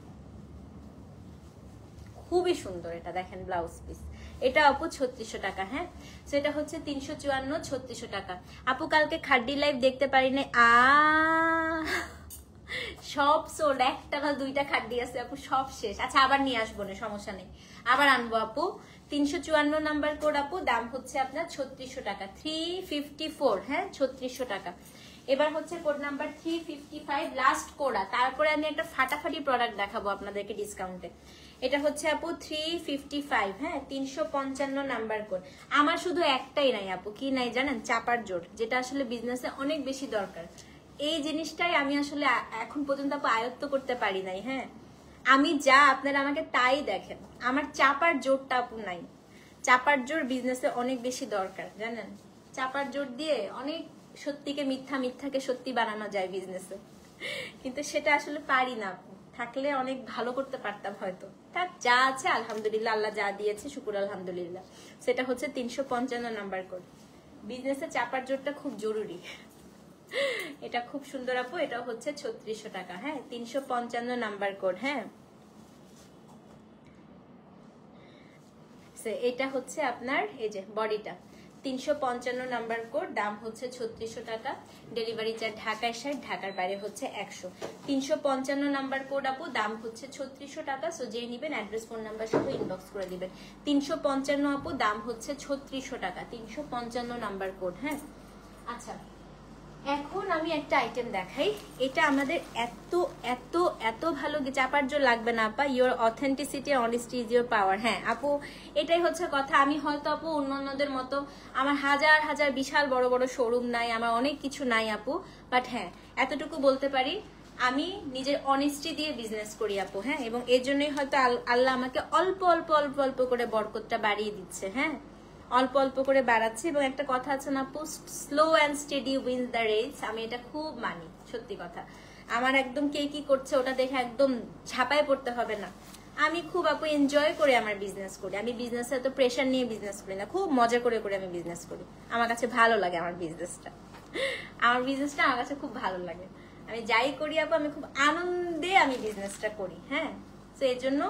খুবই সুন্দর। এটা দেখেন ব্লাউজ পিস, এটা আপু 3600 টাকা। হ্যাঁ, সেটা হচ্ছে 354, 3600 টাকা। আপু কালকে খাড্ডি লাইভ দেখতে পারি না, সব সোল্ড, একটা না দুইটা খাড্ডি আছে আপু, সব শেষ। আচ্ছা আবার নিয়ে আসবো না, সমস্যা নেই, আবার আনবো আপু। 354 নাম্বার কোড আপু, দাম হচ্ছে আপনার 3600 টাকা। 354, হ্যাঁ 3600 টাকা। এবার হচ্ছে কোড নাম্বার 355, লাস্ট কোডা। তারপরে আমি একটা ফাটাফাটি প্রোডাক্ট দেখাবো আপনাদেরকে ডিসকাউন্টে। এটা হচ্ছে আপু 355, হ্যাঁ 355 নাম্বার কোড। আমার শুধু একটাই নাই আপু, কি নাই জানেন? চাপার জোর, যেটা আসলে বিজনেসে অনেক বেশি দরকার। এই জিনিসটাই আমি আসলে এখন পর্যন্ত আপু আয়ত্ত করতে পারি নাই। হ্যাঁ, আমি যা আপনারা আমাকে তাই দেখেন, আমার চাপার জোরটা আপু নাই। চাপার জোর বিজনেসে অনেক বেশি দরকার, জানেন। চাপার জোর দিয়ে অনেক সত্যিকে মিথ্যা, মিথ্যাকে সত্যি বানানো যায় বিজনেসে, কিন্তু সেটা আসলে পারি না আপু। থাকলে অনেক ভালো করতে পারতাম হয়তো। তার যা আছে আলহামদুলিল্লাহ, আল্লাহ যা দিয়েছে শুকুর আলহামদুলিল্লাহ। সেটা হচ্ছে 355 নাম্বার কোড। বিজনেসে চাপার জোরটা খুব জরুরি। এটা খুব সুন্দর আপু, এটা হচ্ছে 3600 টাকা। হ্যাঁ 355 নাম্বার কোড। হ্যাঁ, এটা হচ্ছে আপনার এই যে বডিটা, 355 নাম্বার কোড, দাম হচ্ছে 3600 টাকা। ডেলিভারি চার্জ ঢাকায় 60, ঢাকার বাইরে হচ্ছে 100। 355 নাম্বার কোড আপু, দাম হচ্ছে 3600 টাকা। সো যে নিবেন অ্যাড্রেস ফোন নাম্বার সহ ইনবক্স করে দিবেন। 355 আপু, দাম হচ্ছে 3600 টাকা। 355 নাম্বার কোড। হ্যাঁ, আচ্ছা এখন আমি একটা আইটেম দেখাই। এটা আমাদের এত এত এত ভালো, চাপার জোর লাগবে না আপা। Your authenticity honesty is your পাওয়ার। হ্যাঁ আপু, এটাই হচ্ছে কথা। আমি হয়তো আপু অন্যান্যদের মতো আমার হাজার হাজার বিশাল বড় বড় শোরুম নাই, আমার অনেক কিছু নাই আপু, বাট হ্যাঁ এতটুকু বলতে পারি আমি নিজের অনেস্টি দিয়ে বিজনেস করি আপু। হ্যাঁ, এবং এর জন্যই হয়তো আল্লাহ আমাকে অল্প অল্প অল্প অল্প করে বরকতটা বাড়িয়ে দিচ্ছে। হ্যাঁ, অল্প অল্প করে বাড়াচ্ছে। এবং একটা কথা আছে না, slow and steady wins the race, আমি এটা খুব মানি, সত্যি কথা। আমার একদম কে কি করছে ওটা দেখে একদম ঝাঁপায় পড়তে হবে না। আমি খুব আপু এনজয় করে আমার বিজনেস করি। আমি বিজনেসে এত প্রেশার নিয়ে বিজনেস করি না, খুব মজা করে করে আমি বিজনেস করি। আমার কাছে ভালো লাগে আমার বিজনেসটা, আমার কাছে খুব ভালো লাগে। আমি যাই করি আপু, আমি খুব আনন্দে আমি বিজনেসটা করি। হ্যাঁ, তো এর জন্য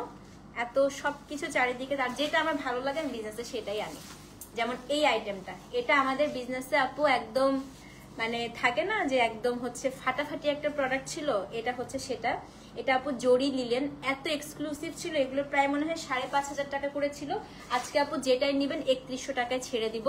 এত সবকিছু চারিদিকে, আর যেটা আমার ভালো লাগে আমি বিজনেসে সেটাই আনি। যেমন এই আইটেমটা, এটা আমাদের বিজনেসে আপু একদম মানে থাকে না যে একদম হচ্ছে ফাটাফাটি একটা প্রোডাক্ট ছিল, এটা হচ্ছে সেটা। এটা আপু জরি লিলেন, এত এক্সক্লুসিভ ছিল, এগুলো প্রায় মনে হয় 5,500 টাকা করে ছিল। আজকে আপু যেটাই নেবেন 3100 টাকায় ছেড়ে দিব।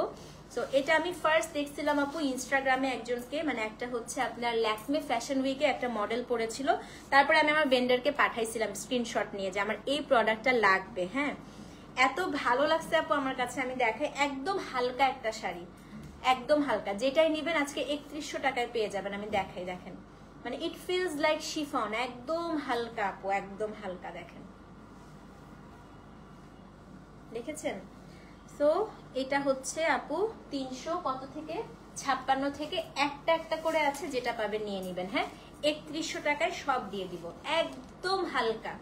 সো এটা আমি ফার্স্ট দেখছিলাম আপু ইনস্টাগ্রামে একজনকে, মানে একটা হচ্ছে আপনার ল্যাকমে ফ্যাশন উইকে একটা মডেল পরেছিল, তারপরে আমি আমার ভেন্ডারকে পাঠাইছিলাম স্ক্রিনশট নিয়ে যে আমার এই প্রোডাক্টটা লাগবে। হ্যাঁ, এত ভালো লাগছে আপু আমার কাছে, আমি দেখাই। একদম হালকা একটা শাড়ি, একদম হালকা, যেটাই নেবেন আজকে 3100 টাকায় পেয়ে যাবেন। আমি দেখাই, দেখেন, মানে ইট ফিলস লাইক শিফন, একদম হালকা আপু, একদম হালকা, দেখেন, দেখেছেন? সো এটা হচ্ছে আপু 300 কত থেকে 56 থেকে একটা একটা করে আছে, যেটা পাবেন নিয়ে নেবেন। হ্যাঁ, 3100 টাকায় সব দিয়ে দিব, একদম হালকা,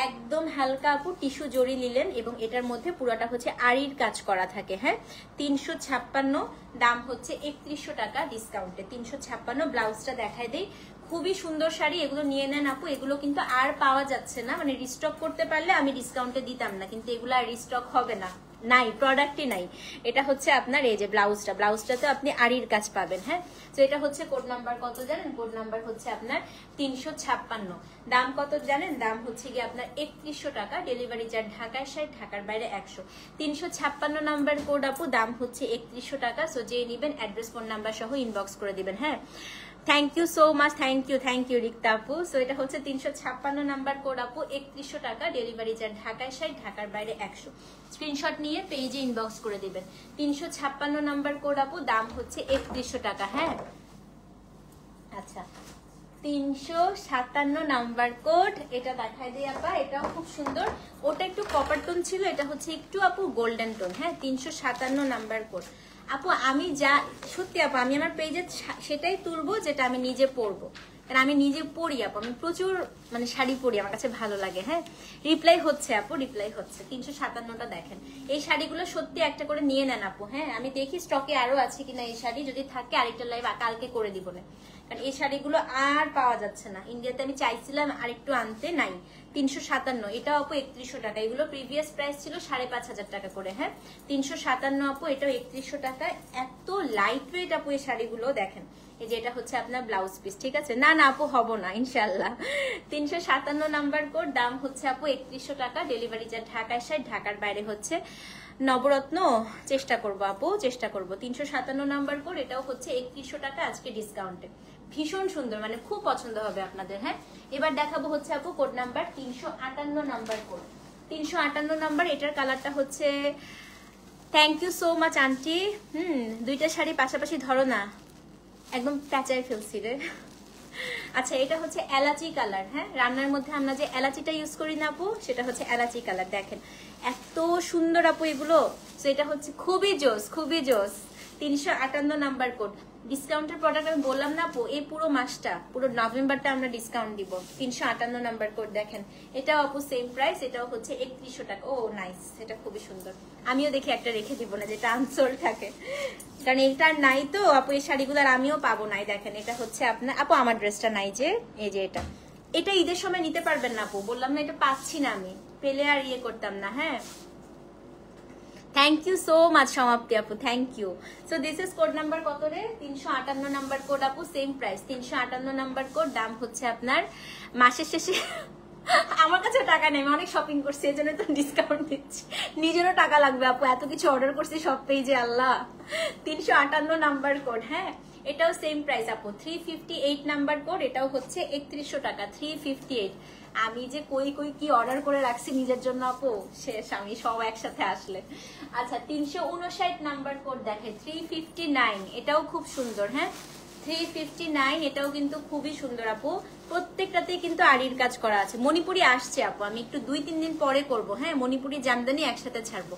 একদম হালকা আপু। টিস্যু জড়ি নিলেন এবং এটার মধ্যে পুরোটা হচ্ছে আড়ির কাজ করা থাকে। হ্যাঁ, 356, দাম হচ্ছে 3100 টাকা ডিসকাউন্টে, 356। ব্লাউজটা দেখাই দেই, খুবই সুন্দর শাড়ি, এগুলো নিয়ে নেন আপু। এগুলো কিন্তু আর পাওয়া যাচ্ছে না, মানে রিস্টক করতে পারলে আমি ডিসকাউন্টে দিতাম না, কিন্তু এগুলো আর রিস্টক হবে না, নাই, প্রোডাক্টই নাই। এটা হচ্ছে আপনার এই যে ব্লাউজটাতে আপনি আড়ির কাজ পাবেন। হ্যাঁ, তো এটা হচ্ছে কোড নাম্বার কত জানেন? কোড নাম্বার হচ্ছে আপনার 356। দাম কত জানেন? দাম হচ্ছে গিয়ে আপনার 3100 টাকা, ডেলিভারি চার্জ ঢাকায় 60, ঢাকার বাইরে 100। 356 নাম্বার কোড আপু, দাম হচ্ছে 3100 টাকা। সো যে নেবেন অ্যাড্রেস ফোন নাম্বার সহ ইনবক্স করে দিবেন। হ্যাঁ, thank you so much, thank you Rikta আপু। সো এটা হচ্ছে 356 নাম্বার কোড আপু, 3100 টাকা, ডেলিভারি চার্জ ঢাকায় 60, ঢাকার বাইরে 100। স্ক্রিনশট নিয়ে পেজে ইনবক্স করে দিবেন। 356 নাম্বার কোড আপু, দাম হচ্ছে 3100 টাকা। হ্যাঁ, আচ্ছা, 357 নাম্বার কোড, এটা দেখাই দিই আপা, এটাও খুব সুন্দর। ওটা একটু কপার টোন ছিল, এটা হচ্ছে একটু আপু গোল্ডেন টোন। হ্যাঁ, 357 নাম্বার কোড আপু। আমি যা সত্যি আপু, আমি আমার পেজে সেটাই তুলবো যেটা আমি নিজে পরবো, কারণ আমি নিজে পরি আপু, আমি প্রচুর মানে শাড়ি পরি, আমার কাছে ভালো লাগে। হ্যাঁ, রিপ্লাই হচ্ছে আপু, রিপ্লাই হচ্ছে। 357টা দেখেন, এই শাড়িগুলো সত্যি একটা করে নিয়ে নেন আপু। হ্যাঁ, আমি দেখি স্টকে আরো আছে কিনা এই শাড়ি, যদি থাকে আরেকটা লাইভ কালকে করে দিব না, কারণ এই শাড়িগুলো আর পাওয়া যাচ্ছে না। ইন্ডিয়াতে আমি চাইছিলাম আর একটু আনতে, নাই। 357, এটাও আপু 3100 টাকা। এগুলো প্রিভিয়াস প্রাইস ছিল 5,500 টাকা করে। হ্যাঁ, 357 আপু, এটাও 3100 টাকা। এত লাইট ওয়েট আপু এই শাড়িগুলো, দেখেন। এই যে এটা হচ্ছে আপনার ব্লাউজ পিস, ঠিক আছে? না না আপু, হব না ইনশাল্লাহ। 357 নাম্বার কোড, দাম হচ্ছে আপু 3100 টাকা, ডেলিভারি চার্জ ঢাকায় 60, ঢাকার বাইরে হচ্ছে নবরত্ন। চেষ্টা করবো আপু, চেষ্টা করবো। 357 নাম্বার কোড, এটাও হচ্ছে 3100 টাকা আজকে ডিসকাউন্টে। ভীষণ সুন্দর, মানে খুব পছন্দ হবে আপনাদের। হ্যাঁ, এবার দেখাবো হচ্ছে আপু code number 358 number code. 358 number, এটার কালারটা হচ্ছে, thank you so much aunty. দুইটা শাড়ি পাশাপাশি ধরো না, একদম প্যাচায় ফেলছি রে। আচ্ছা, এটা হচ্ছে এলাচি কালার। হ্যাঁ, রান্নার মধ্যে আমরা যে এলাচিটা ইউজ করি না আপু, সেটা হচ্ছে এলাচি কালার। দেখেন এত সুন্দর আপু এগুলো। তো এটা হচ্ছে খুবই জোস, খুবই জোস। 358 নাম্বার কোড, ডিসকাউন্টের প্রোডাক্ট আমি বললাম না আপু, এই পুরো মাসটা, পুরো নভেম্বরটা আমরা ডিসকাউন্ট দিব। 358 নাম্বার কোড দেখেন, এটাও আপু সেম প্রাইস, এটাও হচ্ছে 3100 টাকা। ও নাইস, এটা খুবই সুন্দর। আমিও দেখি একটা রেখে দিব না, যেটা আনসোল্ড থাকে, কারণ এটা নাই তো আপু, এই শাড়িগুলোর আমিও পাবো নাই। দেখেন এটা হচ্ছে আপনার আপু, আমার ড্রেসটা নাই যে, এই যে এটা ঈদের সময় নিতে পারবেন না আপু, বললাম না, এটা পাচ্ছি না আমি, পেলে আর ইয়ে করতাম না। হ্যাঁ, thank you so much Samapti আপু, thank you. So this is code number কত রে? 358 নাম্বার কোড আপু, সেম প্রাইস। 358 নাম্বার কোড, দাম হচ্ছে আপনার মাসের শেষে আমার কাছে টাকা নেই, আমি অনেক শপিং করছি, এই জন্য তো ডিসকাউন্ট দিচ্ছি। নিজেরও টাকা লাগবে আপু, এত কিছু অর্ডার করছি সব পেজে, আল্লাহ। 358 নাম্বার কোড। হ্যাঁ, এটাও সেম প্রাইস আপু। 358 নাম্বার কোড, এটাও হচ্ছে 3100 টাকা। 358। আমি যে কই কি অর্ডার করে রাখছি নিজের জন্য আপু, শেষ আমি সব একসাথে আসলে। আচ্ছা, 359 নাম্বার কোড দেখে, 359, এটাও খুব সুন্দর। হ্যাঁ, 359, এটাও কিন্তু খুবই সুন্দর আপু। প্রত্যেকটাতেই কিন্তু আড়ির কাজ করা আছে। মণিপুরি আসছে আপু, আমি একটু 2-3 দিন পরে করব। হ্যাঁ, মণিপুরি জামদানি একসাথে ছাড়বো।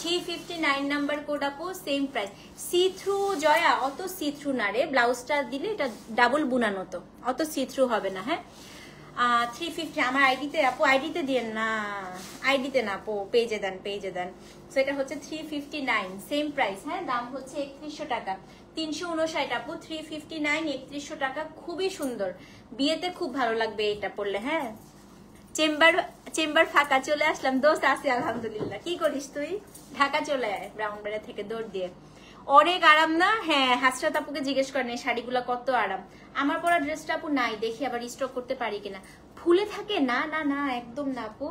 359 নাম্বার কোড আপু, same price. See through Joya, অত সি থ্রু না রে, ব্লাউজটা দিলে এটা ডাবল বুনানো, তো অত সি থ্রু হবে না। হ্যাঁ, 350 আমার আইডিতে আপু, আইডিতে দিয়েন না, আইডিতে না আপু, পেজে দেন, পেজে দেন। সো এটা হচ্ছে 359, সেম প্রাইস। হ্যাঁ, দাম হচ্ছে 3100 টাকা। 359 আপু, 359, 3100 টাকা। খুবই সুন্দর, বিয়েতে খুব ভালো লাগবে এটা পরলে। হ্যাঁ, চেম্বার ফাঁকা, চলে আসলাম। দোস্ত আছে আলহামদুলিল্লাহ। কি করিস তুই? ঢাকা চলে আয়, ব্রাউনবাড়িয়া থেকে দৌড় দিয়ে। অনেক আরাম না? হ্যাঁ, হাসরাত আপুকে জিজ্ঞেস করেন এই শাড়িগুলো কত আরাম। আমার পরা ড্রেসটা আপু নাই, দেখি আবার স্টক করতে পারি কিনা। ফুলে থাকে? না না না, একদম না আপু,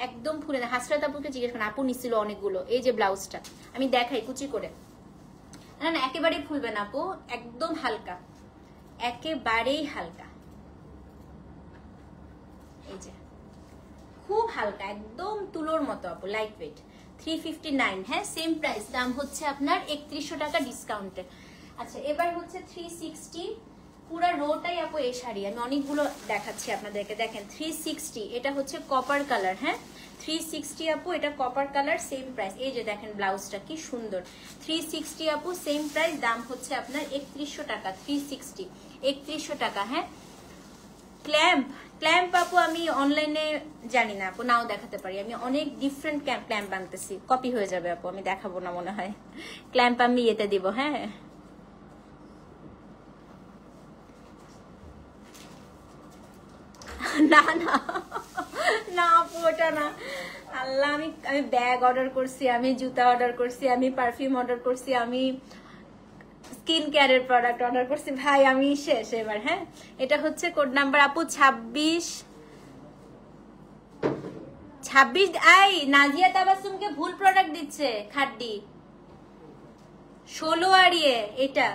একদম ফুলে না। হাসরাত আপুকে জিজ্ঞেস করেন, আপু নিছিল অনেকগুলো। এই যে ব্লাউজটা আমি দেখাই কুচি করে, না না একেবারেই ফুলবে না আপু, একদম হালকা, একেবারেই হালকা। এই যে খুব হালকা, একদম তুলোর মতো আপু, লাইট ওয়েট। 359, হ্যাঁ সেম প্রাইস, দাম হচ্ছে আপনার 3100 টাকা ডিসকাউন্টে। আচ্ছা এবার হচ্ছে 360, পুরা রোটাই আপু এই শাড়ি, আমি অনেকগুলো দেখাচ্ছি আপনাদেরকে। দেখেন 360, এটা হচ্ছে কপার কালার, হ্যাঁ 360 আপু, এটা কপার কালার, সেম প্রাইস। এই যে দেখেন ব্লাউজটা কি সুন্দর, 360 আপু, সেম প্রাইস, দাম হচ্ছে আপনার 3100 টাকা। 360 3100 টাকা, হ্যাঁ। ক্ল্যাম্প, ক্ল্যাম্প আপু আমি অনলাইনে জানি না আপু, নাও দেখাতে পারি। আমি অনেক ডিফারেন্ট ক্ল্যাম্প আনতেছি, কপি হয়ে যাবে আপু, আমি দেখাবো না মনে হয়। ক্ল্যাম্প আমি ইয়েতে দিব, হ্যাঁ না না না আপু ওটা না। আল্লাহ, আমি ব্যাগ অর্ডার করছি, আমি জুতা অর্ডার করছি, আমি পারফিউম অর্ডার করছি, আমি স্কিন কেয়ারের প্রোডাক্ট অর্ডার করছি ভাই, আমি শেষ এবার। হ্যাঁ এটা হচ্ছে কোড নাম্বার আপু 26। আই নাজিয়া তাবাসসুমকে ভুল প্রোডাক্ট দিচ্ছে খাড্ডি। 16 আড়িয়ে এটা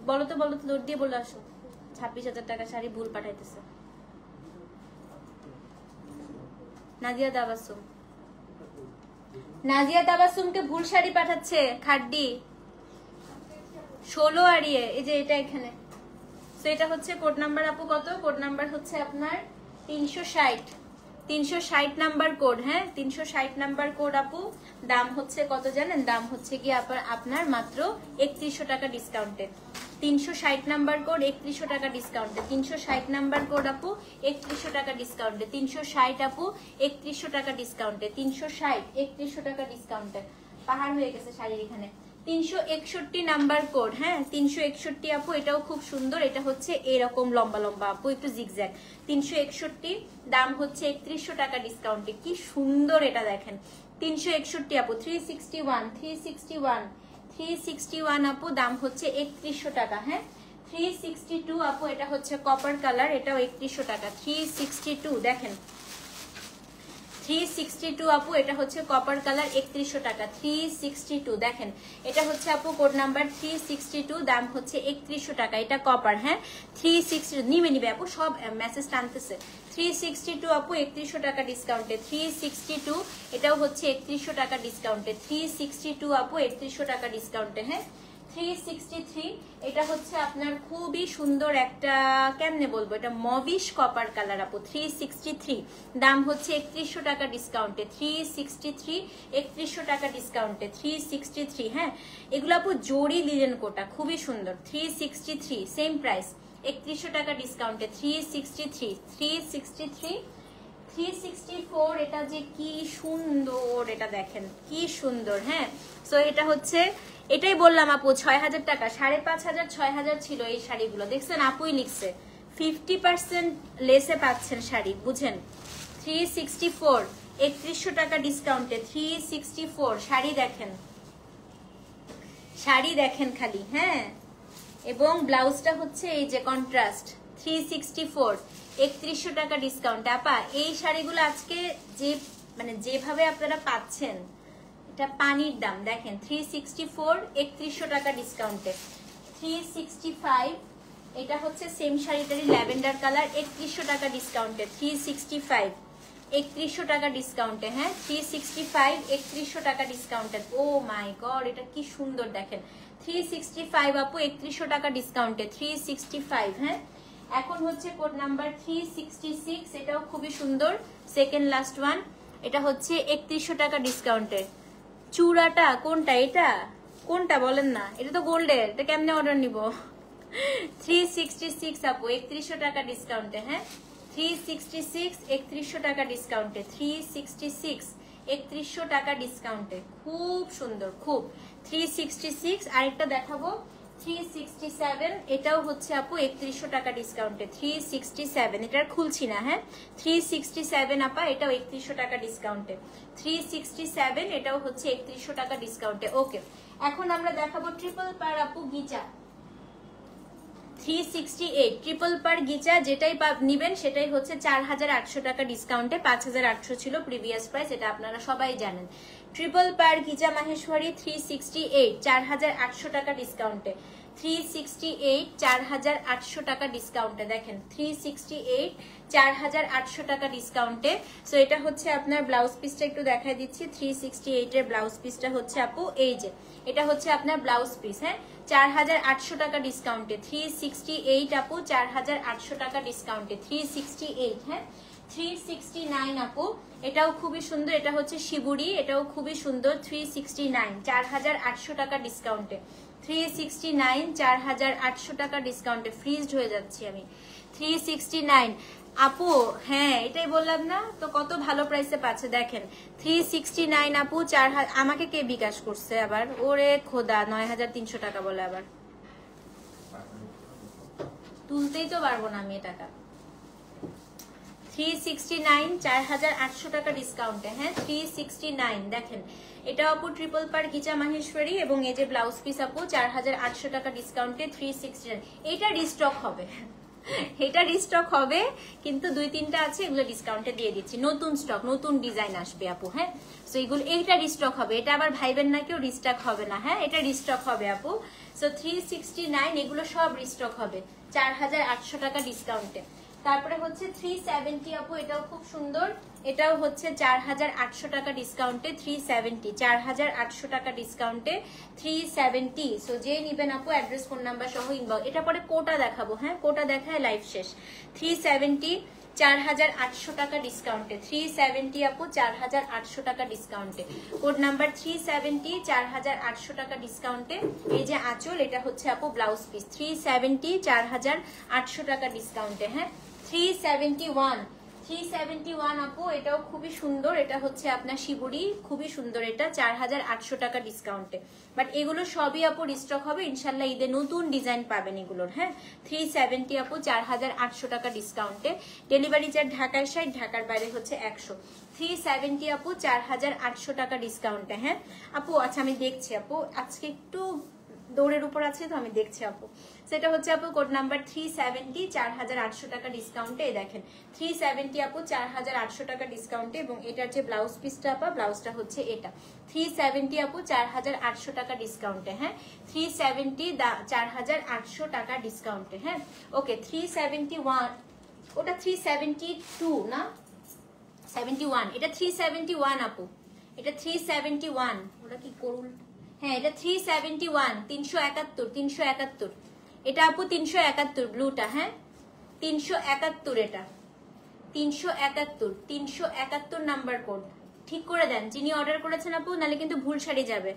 বলো তো দৌড় দিয়ে বলে আসো। 26,000 টাকা শাড়ি ভুল পাঠাইতেছে নাজিয়া তাবাসসুম। নাজিয়া তাবাসসুমকে ভুল শাড়ি পাঠাচ্ছে খাড্ডি। 16 আড়িয়ে, এই যে এটা এখানে। তো এটা হচ্ছে কোড নাম্বার আপু কত? কোড নাম্বার হচ্ছে আপনার 360 নাম্বার কোড, হ্যাঁ 360 নাম্বার কোড আপু। দাম হচ্ছে কত জানেন? দাম হচ্ছে কি আপনার মাত্র 3100 টাকা ডিসকাউন্টে। 360 নাম্বার কোড 3100 টাকা ডিসকাউন্টে। 360 নাম্বার কোড আপু 3100 টাকা ডিসকাউন্টে। 360 আপু 3100 টাকা ডিসকাউন্টে। 360 3100 টাকা ডিসকাউন্টে। পাহাড় হয়ে গেছে শাড়ির এখানে। 361 নাম্বার কোড, হ্যাঁ 361 আপু, এটাও খুব সুন্দর। এটা হচ্ছে এরকম লম্বা লম্বা আপু, একটু জিগজ্যাগ। 361, দাম হচ্ছে 3100 টাকা ডিসকাউন্টে। কি সুন্দর এটা দেখেন। 361 আপু। 361 আপু, দাম হচ্ছে 3100 টাকা, হ্যাঁ। 362 আপু, এটা হচ্ছে কপার কালার, এটাও 3100 টাকা। 362 দেখেন, 362 আপু, এটা হচ্ছে কপার কালার, 3100 টাকা। 362 দেখেন, এটা হচ্ছে আপু কোড নাম্বার 362, দাম হচ্ছে 3100 টাকা। এটা কপার, হ্যাঁ 360 নিবে আপু, সব মেসেজ টানতেছে। 362 আপু 3100 টাকা ডিসকাউন্টে। 362 এটাও হচ্ছে 3100 টাকা ডিসকাউন্টে। 362 আপু 3100 টাকা ডিসকাউন্টে, হ্যাঁ। 363, এটা হচ্ছে আপনার খুবই সুন্দর একটা, কেমনে বলবো, এটা মবিশ কপার কালার আপু। 363, দাম হচ্ছে 3100 টাকা ডিসকাউন্টে। 363 3100 টাকা ডিসকাউন্টে। 363, হ্যাঁ এগুলো আপু জরি লিলেন কোটা, খুবই সুন্দর। 363 সেম প্রাইস, 3100 টাকা ডিসকাউন্টে। 363 364, এটা যে কি সুন্দর, এটা দেখেন কি সুন্দর, হ্যাঁ। সো এটা হচ্ছে, এটাই বললাম আপু 6000 টাকা, 5500 6000 ছিল এই শাড়িগুলো। দেখছেন আপুই লিখছে 50% লেসে পাচ্ছেন শাড়ি, বুঝেন। 364 3100 টাকা ডিসকাউন্টে। 364 শাড়ি দেখেন, শাড়ি দেখেন খালি, হ্যাঁ। এবং ব্লাউজটা হচ্ছে এই যে কন্ট্রাস্ট। 364 3100 টাকা ডিসকাউন্ট। আপা এই শাড়িগুলো আজকে যে যেভাবে আপনারা পাচ্ছেন, এটা পানির দাম। দেখেন 364 3100 টাকা ডিসকাউন্টে। 365, এটা হচ্ছে সেম শাড়িটারই ল্যাভেন্ডার কালার, 3100 টাকা ডিসকাউন্টে। 365 3100 টাকা ডিসকাউন্টে, হ্যাঁ 365 3100 টাকা ডিসকাউন্টে। ও মাই গড, এটা কি সুন্দর দেখেন। 365 আপু 3100 টাকা ডিসকাউন্টে। 365, হ্যাঁ। এখন হচ্ছে কোড নাম্বার 366, এটাও খুবই সুন্দর, সেকেন্ড লাস্ট ওয়ান। এটা হচ্ছে 3100 টাকা ডিসকাউন্টে। চূড়াটা কোনটা? এটা কোনটা বলেন না, এটা তো গোল্ডের, এটা কেমনে অর্ডার নিব? 366 আপু 3100 টাকা ডিসকাউন্টে, হ্যাঁ 366 3100 টাকা ডিসকাউন্টে। 366 3100 টাকা ডিসকাউন্টে, খুব সুন্দর খুব। 366, আরেকটা দেখাবো 367, এটাও হচ্ছে আপু 3100 টাকা ডিসকাউন্টে। 367, এটার খুলছি না, হ্যাঁ 367 আপা, এটাও 3100 টাকা ডিসকাউন্টে। 367, এটাও হচ্ছে 3100 টাকা ডিসকাউন্টে। ওকে, এখন আমরা দেখাবো ট্রিপল পার আপু গিচা 368 ট্রিপল পার গিচা, যেটাই নিবেন সেটাই হচ্ছে 4800 টাকা ডিসকাউন্টে। 5800 ছিল প্রিভিয়াস প্রাইস, এটা আপনারা সবাই জানেন। ট্রিপল পার গিচা মাহেশ্বরী 368 4800 টাকা ডিসকাউন্টে। 368 4800 টাকা ডিসকাউন্টে, দেখেন 368 4800 টাকা ডিসকাউন্টে। সো এটা হচ্ছে আপনার ব্লাউজ পিসটা একটু দেখাই দিচ্ছি। 368 এর ব্লাউজ পিসটা হচ্ছে আপু এই যে, এটা হচ্ছে আপনার ব্লাউজ পিস, হ্যাঁ 4800 টাকা ডিসকাউন্টে। 368 আপু 4800 টাকা ডিসকাউন্টে। 368, হ্যাঁ 369 আপু, এটাও খুবই সুন্দর, এটা হচ্ছে শিবুরি, এটাও খুবই সুন্দর। 369 4800 টাকা ডিসকাউন্টে। 369 4800 টাকা ডিসকাউন্টে। ফ্রিজড হয়ে যাচ্ছি আমি। 369 আপু, হ্যাঁ এটাই বললাম না তো, কত ভালো প্রাইসে পাচ্ছে দেখেন। 369 আপু 4000। আমাকে কে বিকাশ করছে আবার? ওরে খোদা, 9300 টাকা বলে আবার। তুলতেই তো পারবো না আমি টাকা। 369 4800 টাকা ডিসকাউন্টে, হ্যাঁ 369 দেখেন। এটা আপু ট্রিপল পার গিচা মাহেশ্বরী, এবং এই যে ব্লাউজ পিস আপু 4800 টাকা ডিসকাউন্টে। 369, এটা রিস্টক হবে, এটা রিস্টক হবে, কিন্তু 2-3টা আছে, এগুলো ডিসকাউন্টে দিয়ে দিচ্ছি। নতুন স্টক, নতুন ডিজাইন আসবে আপু, হ্যাঁ সো এগুলো, এইটা রিস্টক হবে, এটা আবার ভাইবেন না কেউ রিস্টক হবে না, হ্যাঁ এটা রিস্টক হবে আপু। সো 369 এগুলো সব রিস্টক হবে 4800 টাকা ডিসকাউন্টে। তারপরে হচ্ছে 370 আপু, এটাও খুব সুন্দর, এটাও হচ্ছে 4800 টাকা ডিসকাউন্টে। 370 4800 টাকা ডিসকাউন্টে। 370, সো যে নিবেন আপু অ্যাড্রেস ফোন নাম্বার সহ ইনবক্স। এটা পরে কোটা দেখাবো, হ্যাঁ কোটা দেখায় লাইভ শেষ। 370 4800 টাকা ডিসকাউন্টে। 370 আপু 4800 টাকা ডিসকাউন্টে। কোড নাম্বার 370 4800 টাকা ডিসকাউন্টে। এই যে আঁচল, এটা হচ্ছে আপু ব্লাউজ পিস। 370 4800 টাকা ডিসকাউন্টে, হ্যাঁ 371 আপু, এটাও খুবই সুন্দর, এটা হচ্ছে আপনার শিবুরি, খুবই সুন্দর, এটা 4800 টাকা ডিসকাউন্টে। বাট এগুলো সবই আপু রিস্টক হবে ইনশাল্লাহ, ঈদে নতুন ডিজাইন পাবেন এগুলোর, হ্যাঁ 370 আপু 4800 টাকা ডিসকাউন্টে। ডেলিভারি চার্জ ঢাকার সাইড, ঢাকার বাইরে হচ্ছে 100। 370 আপু 4800 টাকা ডিসকাউন্টে, হ্যাঁ আপু। আচ্ছা আমি দেখছি আপু, আজকে একটু দৌড়ের উপর আছে তো, আমি দেখছি আপু। সেটা হচ্ছে আপু কোড নাম্বার 370 4800 টাকা ডিসকাউন্টে। দেখেন 370 আপু 4800 টাকা ডিসকাউন্টে, এবং এটার যে ব্লাউজ পিসটা আপা, ব্লাউজটা হচ্ছে এটা। 370 আপু 4800 টাকা ডিসকাউন্টে, হ্যাঁ 370 4800 টাকা ডিসকাউন্টে, হ্যাঁ ওকে। 371, ওটা 372 না 71, এটা 371 আপু, এটা 371, ওটা কি করুন, হ্যাঁ এটা 371 371 এটা আপু 371 ব্লুটা, হ্যাঁ 371, এটা 371 নাম্বার কোড। ঠিক করে দেন যিনি অর্ডার করেছেন আপু, নালে কিন্তু ভুল শাড়ি যাবে।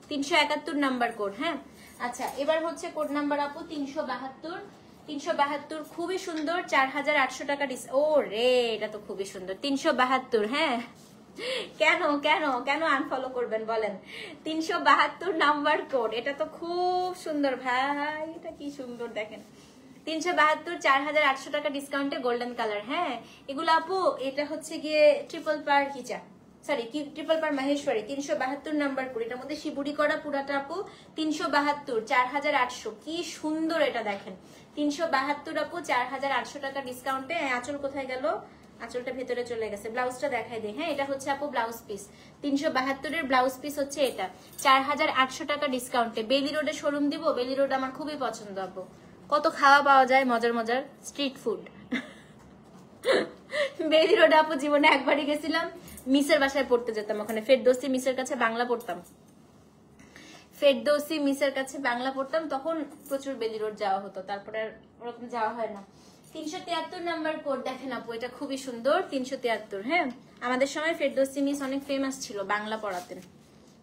371 নাম্বার কোড, হ্যাঁ আচ্ছা। এবার হচ্ছে কোড নাম্বার আপু 372, খুবই সুন্দর, 4800 টাকা ও রে, এটা তো খুবই সুন্দর। 372, হ্যাঁ কেন কেন কেন আনফলো করবেন বলেন? 372 নাম্বার কোড, এটা তো খুব সুন্দর ভাই, এটা কি সুন্দর দেখেন। 372 4800 টাকা ডিসকাউন্টে, গোল্ডেন কালার, হ্যাঁ এগুলো আপু। এটা হচ্ছে গিয়ে ট্রিপল পার গিচা, সরি কি ট্রিপল পার মাহেশ্বরী 372 নাম্বার কোড, এটার মধ্যে শিবুরি করা পুরাটা আপু। 372 4800, কি সুন্দর এটা দেখেন। 372 আপু 4800 টাকা ডিসকাউন্টে। আঁচল কোথায় গেল? আঁচলটা ভেতরে চলে গেছে। ব্লাউজটা দেখাই দিই, হ্যাঁ এটা হচ্ছে আপু ব্লাউজ পিস। 372 এর ব্লাউজ পিস হচ্ছে এটা, 4800 টাকা ডিসকাউন্টে। বেলি রোডে শোরুম দিব, বেলি রোড আমার খুবই পছন্দ আপু। কত খাওয়া পাওয়া যায়, মজার মজার স্ট্রিট ফুড। বেলি রোড আপু জীবনে একবারই গেছিলাম, মিসের বাসায় পড়তে যেতাম, ওখানে ফেরদৌসি মিসের কাছে বাংলা পড়তাম। ফেরদৌসি মিসের কাছে বাংলা পড়তাম, তখন প্রচুর বেলি রোড যাওয়া হতো, তারপরে ওরকম যাওয়া হয় না। 373 নাম্বার কোড দেখেন আপু, এটা খুবই সুন্দর। 373, হ্যাঁ আমাদের সময় ফেরদৌসি মিস অনেক ফেমাস ছিল, বাংলা পড়াতেন।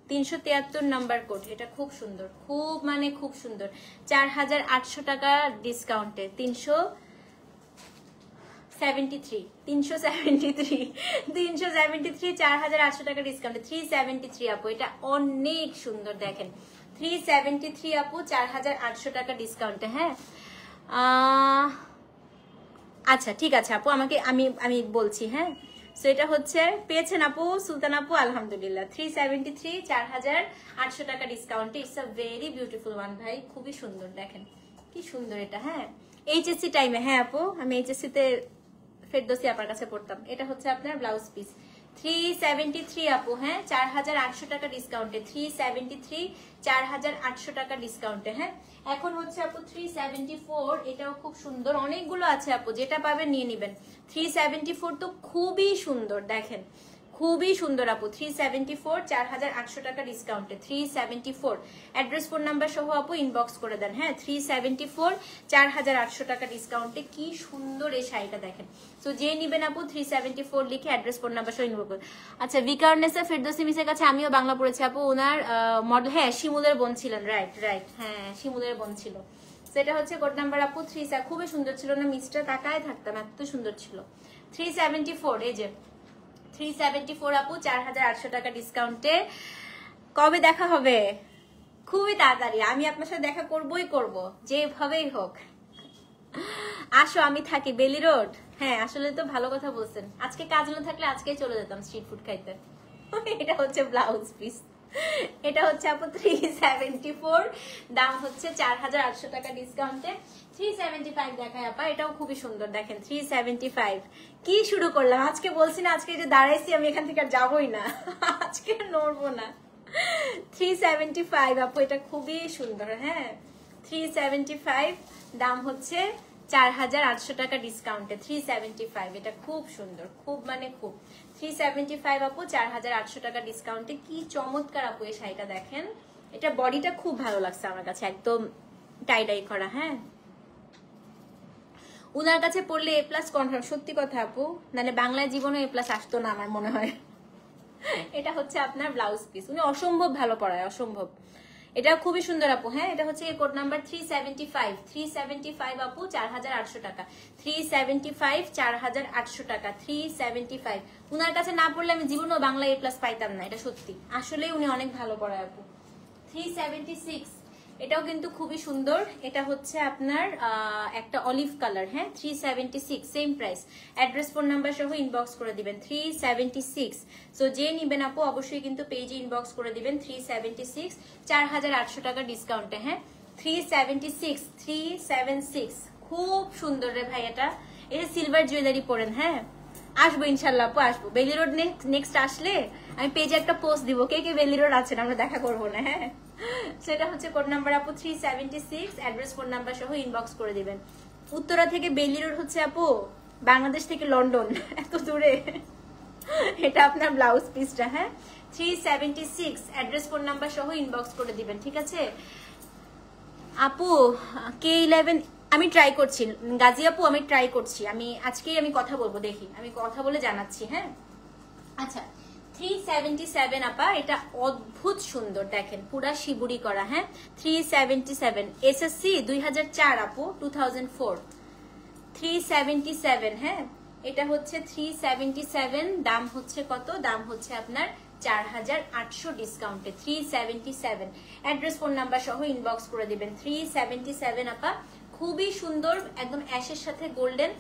373 নাম্বার কোড, এটা খুব সুন্দর, খুব মানে খুব সুন্দর। 4800 টাকা ডিসকাউন্টে। 373 4800 টাকা ডিসকাউন্টে। 373 আপু, এটা অনেক সুন্দর দেখেন। 373 আপু 4800 টাকা ডিসকাউন্টে। হ্যাঁ আচ্ছা ঠিক আছে আপু, আমাকে আমি বলছি। হ্যাঁ সো এটা হচ্ছে পেয়েছেন আপু সুলতান আপু, আলহামদুলিল্লাহ। 373 4800 টাকা ডিসকাউন্টে। It's a very beautiful one ভাই, খুবই সুন্দর, দেখেন কি সুন্দর এটা। হ্যাঁ এইচএসসি টাইমে, হ্যাঁ আপু আমি এইচএসসি তে ফেরদৌসী আপার কাছে পড়তাম। এটা হচ্ছে আপনার ব্লাউজ পিস 373 আপু। হ্যাঁ 4800 টাকা ডিসকাউন্টে। 373 4800 টাকা ডিসকাউন্টে। হ্যাঁ এখন হচ্ছে আপু 374, এটাও খুব সুন্দর, অনেকগুলো আছে আপু, যেটা পাবেন নিয়ে নিবেন। 374 তো খুবই সুন্দর, দেখেন খুবই সুন্দর আপু। 374 4800 টাকা ডিসকাউন্টে। 374 অ্যাড্রেস ফোন নাম্বার সহ আপু ইনবক্স করে দেন। হ্যাঁ 374 4800 টাকা ডিসকাউন্টে। কি সুন্দর এই শাড়িটা দেখেন। তো যে নিবেন আপু 374 লিখে অ্যাড্রেস ফোন নাম্বার সহ ইনবক্স করুন। আচ্ছা বিকারনেসা ফেরদৌসী মিসের কাছে আমিও বাংলা পড়েছি আপু, ওনার মডেল হ্যাঁ শিমুলের বোন ছিলেন। রাইট রাইট, হ্যাঁ শিমুলের বোন ছিল। সেটা হচ্ছে কোড নাম্বার আপু 3, খুবই সুন্দর ছিল না মিসটা, তাকায় থাকতাম এত সুন্দর ছিল। 374 এই যে 374 আপু 4800 টাকা ডিসকাউন্টে। কবে দেখা হবে? খুবই তাড়াতাড়ি, আমি আপনার সাথে দেখা করবই করব, যেভাবেই হোক। আসো, আমি থাকি বেলি রোড। হ্যাঁ আসলে তো ভালো কথা বলছেন, আজকে কাজ না থাকলে আজকেই চলে যেতাম স্ট্রিট ফুড খাইতে। এটা হচ্ছে ব্লাউজ পিস, এটা হচ্ছে আপু 374, দাম হচ্ছে 4800 টাকা ডিসকাউন্টে। 375 দেখায় আপা, এটাও খুবই সুন্দর, দেখেন 375। কি শুরু করলাম আজকে, বলছি না আজকে যে দাঁড়াইছি আমি এখান থেকে আর যাবোই না, আজকে নড়বো না। 375 আপু, এটা খুবই সুন্দর। হ্যাঁ 375, দাম হচ্ছে 4800 টাকা ডিসকাউন্টে। 375, এটা খুব সুন্দর, খুব মানে খুব। 375 আপু 4800 টাকা ডিসকাউন্টে। কি চমৎকার আপু এই শাড়িটা দেখেন, এটা বডিটা খুব ভালো লাগছে আমার কাছে, একদম টাই করা। হ্যাঁ উনার কাছে পড়লে A+ কনফার্ম, সত্যি কথা আপু, নাহলে বাংলায় জীবনে A+ আসতো না আমার মনে হয়। এটা হচ্ছে আপনার ব্লাউজ পিস, উনি অসম্ভব ভালো পড়ায়, অসম্ভব। এটা খুবই সুন্দর আপু। হ্যাঁ এটা হচ্ছে কোড নাম্বার 375। 375 আপু 4800 টাকা। 375 4800 টাকা। 375 উনার কাছে না পড়লে আমি জীবনেও বাংলা A+ পাইতাম না, এটা সত্যি, আসলে উনি অনেক ভালো পড়ায় আপু। 376, এটাও কিন্তু খুবই সুন্দর। এটা হচ্ছে আপনার একটা অলিভ কালার। হ্যাঁ 376 same price, address phone number সহ ইনবক্স করে দিবেন। 376, সো যে নিবেন আপু অবশ্যই কিন্তু পেজে ইনবক্স করে দিবেন। 376 4800 টাকা ডিসকাউন্টে। হ্যাঁ 376 376 খুব সুন্দর রে ভাই, এটা সিলভার জুয়েলারি পরেন। হ্যাঁ আসবো ইনশাল্লাহ আপু, আসবো বেলি রোড। নেক্সট আসলে আমি পেজে একটা পোস্ট দিব, কে কে বেলি রোড আছেন, আমরা দেখা করবো না। হ্যাঁ সেটা হচ্ছে কোড নাম্বার আপু 376, অ্যাড্রেস ফোন নাম্বার সহ ইনবক্স করে দিবেন। উত্তরা থেকে বেলি রোড হচ্ছে আপু বাংলাদেশ থেকে লন্ডন, এত দূরে। এটা আপনার ব্লাউজ পিসটা। হ্যাঁ 376, অ্যাড্রেস ফোন নাম্বার সহ ইনবক্স করে দিবেন, ঠিক আছে আপু। K11 আমি ট্রাই করছি, গাজী আপু আমি ট্রাই করছি, আমি আজকেই আমি কথা বলবো, দেখি আমি কথা বলে জানাচ্ছি। হ্যাঁ আচ্ছা 377 আপা, এটা অদ্ভুত সুন্দর, দেখেন পুরা শিবুরি করা। হ্যাঁ 377 এসএসসি 2004 আপু 2004। 377, হ্যাঁ এটা হচ্ছে 377, দাম হচ্ছে কত? দাম হচ্ছে আপনার 4800 ডিসকাউন্টে। 377, অ্যাড্রেস ফোন নাম্বার সহ ইনবক্স করে দিবেন। 377 আপা, খুবই সুন্দর, একদম অ্যাশের সাথে গোল্ডেন,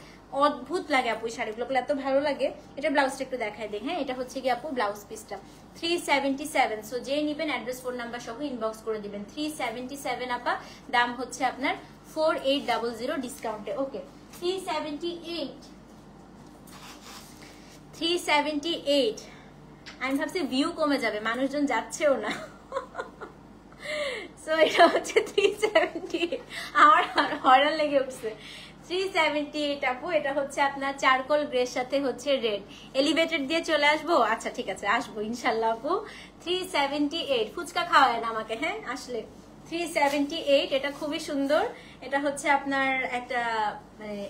অদ্ভুত লাগে আপু শাড়িগুলো, এত ভালো লাগে। এটা ব্লাউজটা একটু দেখাই দিই। হ্যাঁ এটা হচ্ছে কি আপু ব্লাউজ পিসটা। 377, সো যে নিবেন অ্যাড্রেস ফোন নাম্বার সহ ইনবক্স করে দিবেন। 377 আপা, দাম হচ্ছে আপনার 4800 ডিসকাউন্টে। ওকে 378, আমি ভাবছি ভিউ কমে যাবে, মানুষজন যাচ্ছেও না। সো এটা হচ্ছে 378, আমার হরান লেগে উঠছে। 378 আপু, এটা হচ্ছে আপনার চারকোল গ্রের সাথে হচ্ছে রেড। এলিভেটেড দিয়ে চলে আসবো? আচ্ছা ঠিক আছে, আসবো ইনশাল্লাহ আপু। 378, ফুচকা খাওয়ায় না আমাকে, হ্যাঁ আসলে। 378, এটা খুবই সুন্দর, এটা হচ্ছে আপনার একটা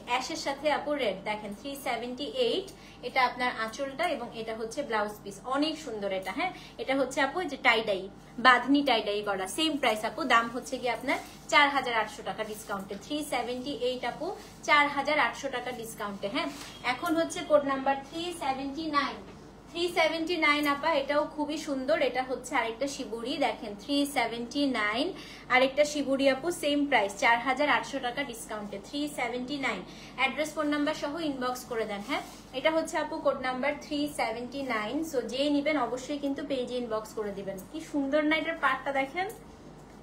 অ্যাশের সাথে আপু রেড, দেখেন 378, এটা আপনার আঁচলটা এবং এটা হচ্ছে ব্লাউজ পিস, অনেক সুন্দর এটা। হ্যাঁ এটা হচ্ছে আপু যে টাইডাই, বাঁধনি টাইডাই করা, সেম প্রাইস আপু, দাম হচ্ছে কি আপনার 4800 টাকা ডিসকাউন্টে। 378 আপু 4800 টাকা ডিসকাউন্টে। হ্যাঁ এখন হচ্ছে কোড নাম্বার 379। 379 আপা, এটাও খুবই সুন্দর। এটা হচ্ছে আরেকটা শিবুরি, দেখেন 379। আরেকটা শিবুরি আপু সেম প্রাইস 4800 টাকা ডিসকাউন্টে 379। অ্যাড্রেস ফোন নাম্বার সহ ইনবক্স করে দেন। হ্যাঁ, এটা হচ্ছে আপু কোড নাম্বার 379। সো যে নেবেন অবশ্যই কিন্তু পেজে ইনবক্স করে দিবেন। কি সুন্দর না এটার পার্টটা দেখেন,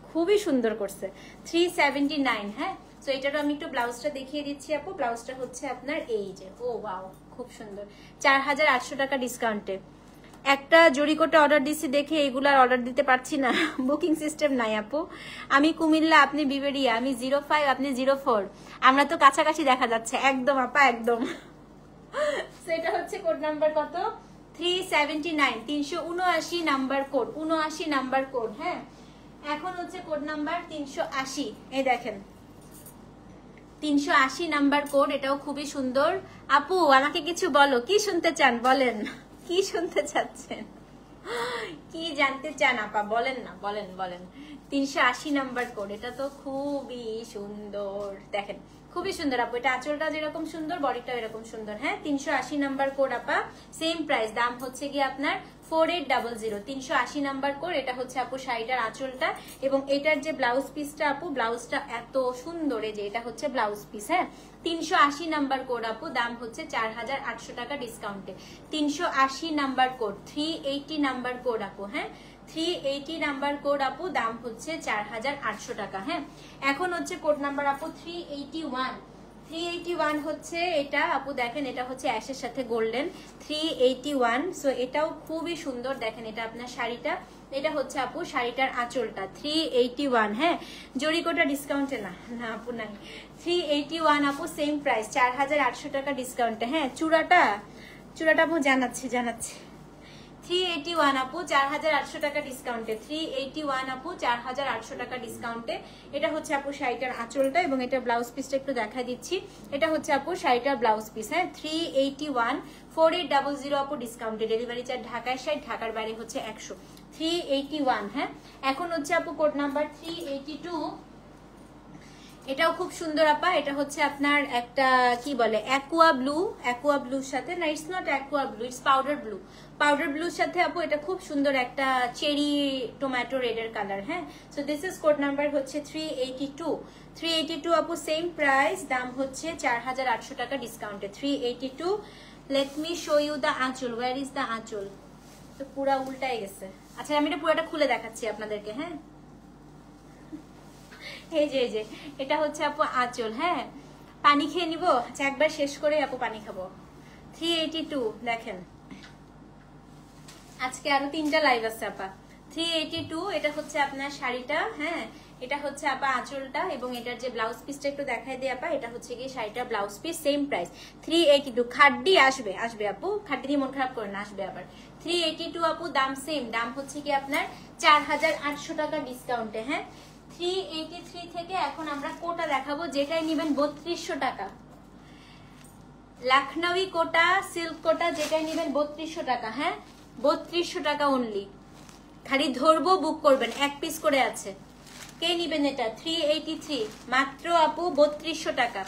খুবই সুন্দর করছে। 379। হ্যাঁ, সো এটারও আমি একটু ব্লাউজটা দেখিয়ে দিচ্ছি আপু। ব্লাউজটা হচ্ছে আপনার এই যে, ও ওয়াও খুব সুন্দর, 4800 টাকা ডিসকাউন্টে। একটা জরিকোটে অর্ডার দিছি দেখে এগুলার অর্ডার দিতে পারছি না, বুকিং সিস্টেম নাই আপু। আমি কুমিল্লা, আপনি বিবেরিয়া, আমি 05, আপনি 04, আমরা তো কাছাকাছি দেখা যাচ্ছে। একদম আপা একদম। সেটা হচ্ছে কোড নাম্বার কত? 379, 379 নাম্বার কোড, 79 নাম্বার কোড। হ্যাঁ, এখন হচ্ছে কোড নাম্বার 380। এই দেখেন 380 নাম্বার কোড, এটাও খুবই সুন্দর। আপু আমাকে কিছু বলো, কি শুনতে চান বলেন, কি শুনতে চাচ্ছেন, কি জানতে চান আপা বলেন না, বলেন বলেন। 380 নাম্বার কোড, এটা তো খুবই সুন্দর, দেখেন খুবই সুন্দর আপু। এটা আঁচলটা যেরকম সুন্দর, বডিটাও এরকম সুন্দর। হ্যাঁ, 380 নাম্বার কোড আপা, সেম প্রাইস, দাম হচ্ছে কি আপনার 4800। 380 নাম্বার কোড। এটা হচ্ছে আপু শাড়িটার আঁচলটা, এবং এটার যে ব্লাউজ পিসটা আপু, ব্লাউজটা এত সুন্দর। এই যে এটা হচ্ছে ব্লাউজ পিস। হ্যাঁ, 380 নাম্বার কোড আপু, দাম হচ্ছে 4800 টাকা ডিসকাউন্টে। 380 নাম্বার কোড, 380 নাম্বার কোড আপু। হ্যাঁ, 380 নাম্বার কোড আপু, দাম হচ্ছে 4800 টাকা। হ্যাঁ, এখন হচ্ছে কোড নাম্বার আপু 381। 381 হচ্ছে এটা আপু, দেখেন এটা হচ্ছে অ্যাশের সাথে গোল্ডেন। 381। সো এটাও খুবই সুন্দর, দেখেন এটা আপনার শাড়িটা, এটা হচ্ছে আপু শাড়িটার আঁচলটা। 381। হ্যাঁ, জরিকোটা ডিসকাউন্টে না, না আপু নাই। 381 আপু, সেম প্রাইস 4800 টাকা ডিসকাউন্টে। হ্যাঁ, চূড়াটা আপু জানাচ্ছি 381 আপু, 4800 টাকা ডিসকাউন্টে। 381 আপু, 4800 টাকা ডিসকাউন্টে। এটা হচ্ছে আপু শাড়িটার আঁচলটা, এবং এটা ব্লাউজ পিসটা একটু দেখা দিচ্ছি। এটা হচ্ছে আপু শাড়িটার ব্লাউজ পিস। হ্যাঁ, 381, 4800 আপু ডিসকাউন্টে। ডেলিভারি চার্জ ঢাকায় 60, ঢাকার বাইরে হচ্ছে 100। 381। হ্যাঁ, এখন হচ্ছে আপু কোড নাম্বার 382। এটাও খুব সুন্দর আপা। এটা হচ্ছে আপনার একটা কি বলে অ্যাকুয়া ব্লুর সাথে, না it's not aqua blue, it's powder ব্লুর সাথে আপু এটা খুব সুন্দর একটা চেরি টমেটো রেডের কালার। হ্যাঁ, so this is code number হচ্ছে 382। 382 আপু, সেম প্রাইস, দাম হচ্ছে 4800 টাকা ডিসকাউন্টে। 382। Let me show you the আঁচল। ওয়্যার ইজ দ্য আঁচল? তো পুরা উল্টাই গেছে। আচ্ছা, আমি এটা পুরাটা খুলে দেখাচ্ছি আপনাদেরকে। হ্যাঁ, এই যে এটা হচ্ছে আপু আঁচল। হ্যাঁ, পানি খেয়ে নিব। আচ্ছা, একবার শেষ করে আপু পানি খাবো। 382 দেখেন, আজকে আরো 3টা লাইভ আছে আপা। 382। এটা হচ্ছে আপনার শাড়িটা। হ্যাঁ, এটা হচ্ছে আপা আঁচলটা, এবং এটার যে ব্লাউজ পিসটা একটু দেখাই দিই আপা। এটা হচ্ছে কি শাড়িটার ব্লাউজ পিস, সেম প্রাইস 382। খাড্ডি আসবে আপু, খাড্ডি দিয়ে মন খারাপ করে না, আসবে আবার। 382 আপু, দাম সেম, দাম হচ্ছে কি আপনার 4800 টাকা ডিসকাউন্টে। হ্যাঁ, 383 থেকে এখন আমরা কোটা দেখাবো, যেটাই নেবেন 3200 টাকা। লখনউই কোটা, সিল্ক কোটা, যেটাই নেবেন 3200 টাকা। হ্যাঁ, 3200 টাকা অনলি। খালি ধরবো, বুক করবেন, এক পিস করে আছে। কে নিবেন এটা? 383 মাত্র আপু, 3200 টাকা।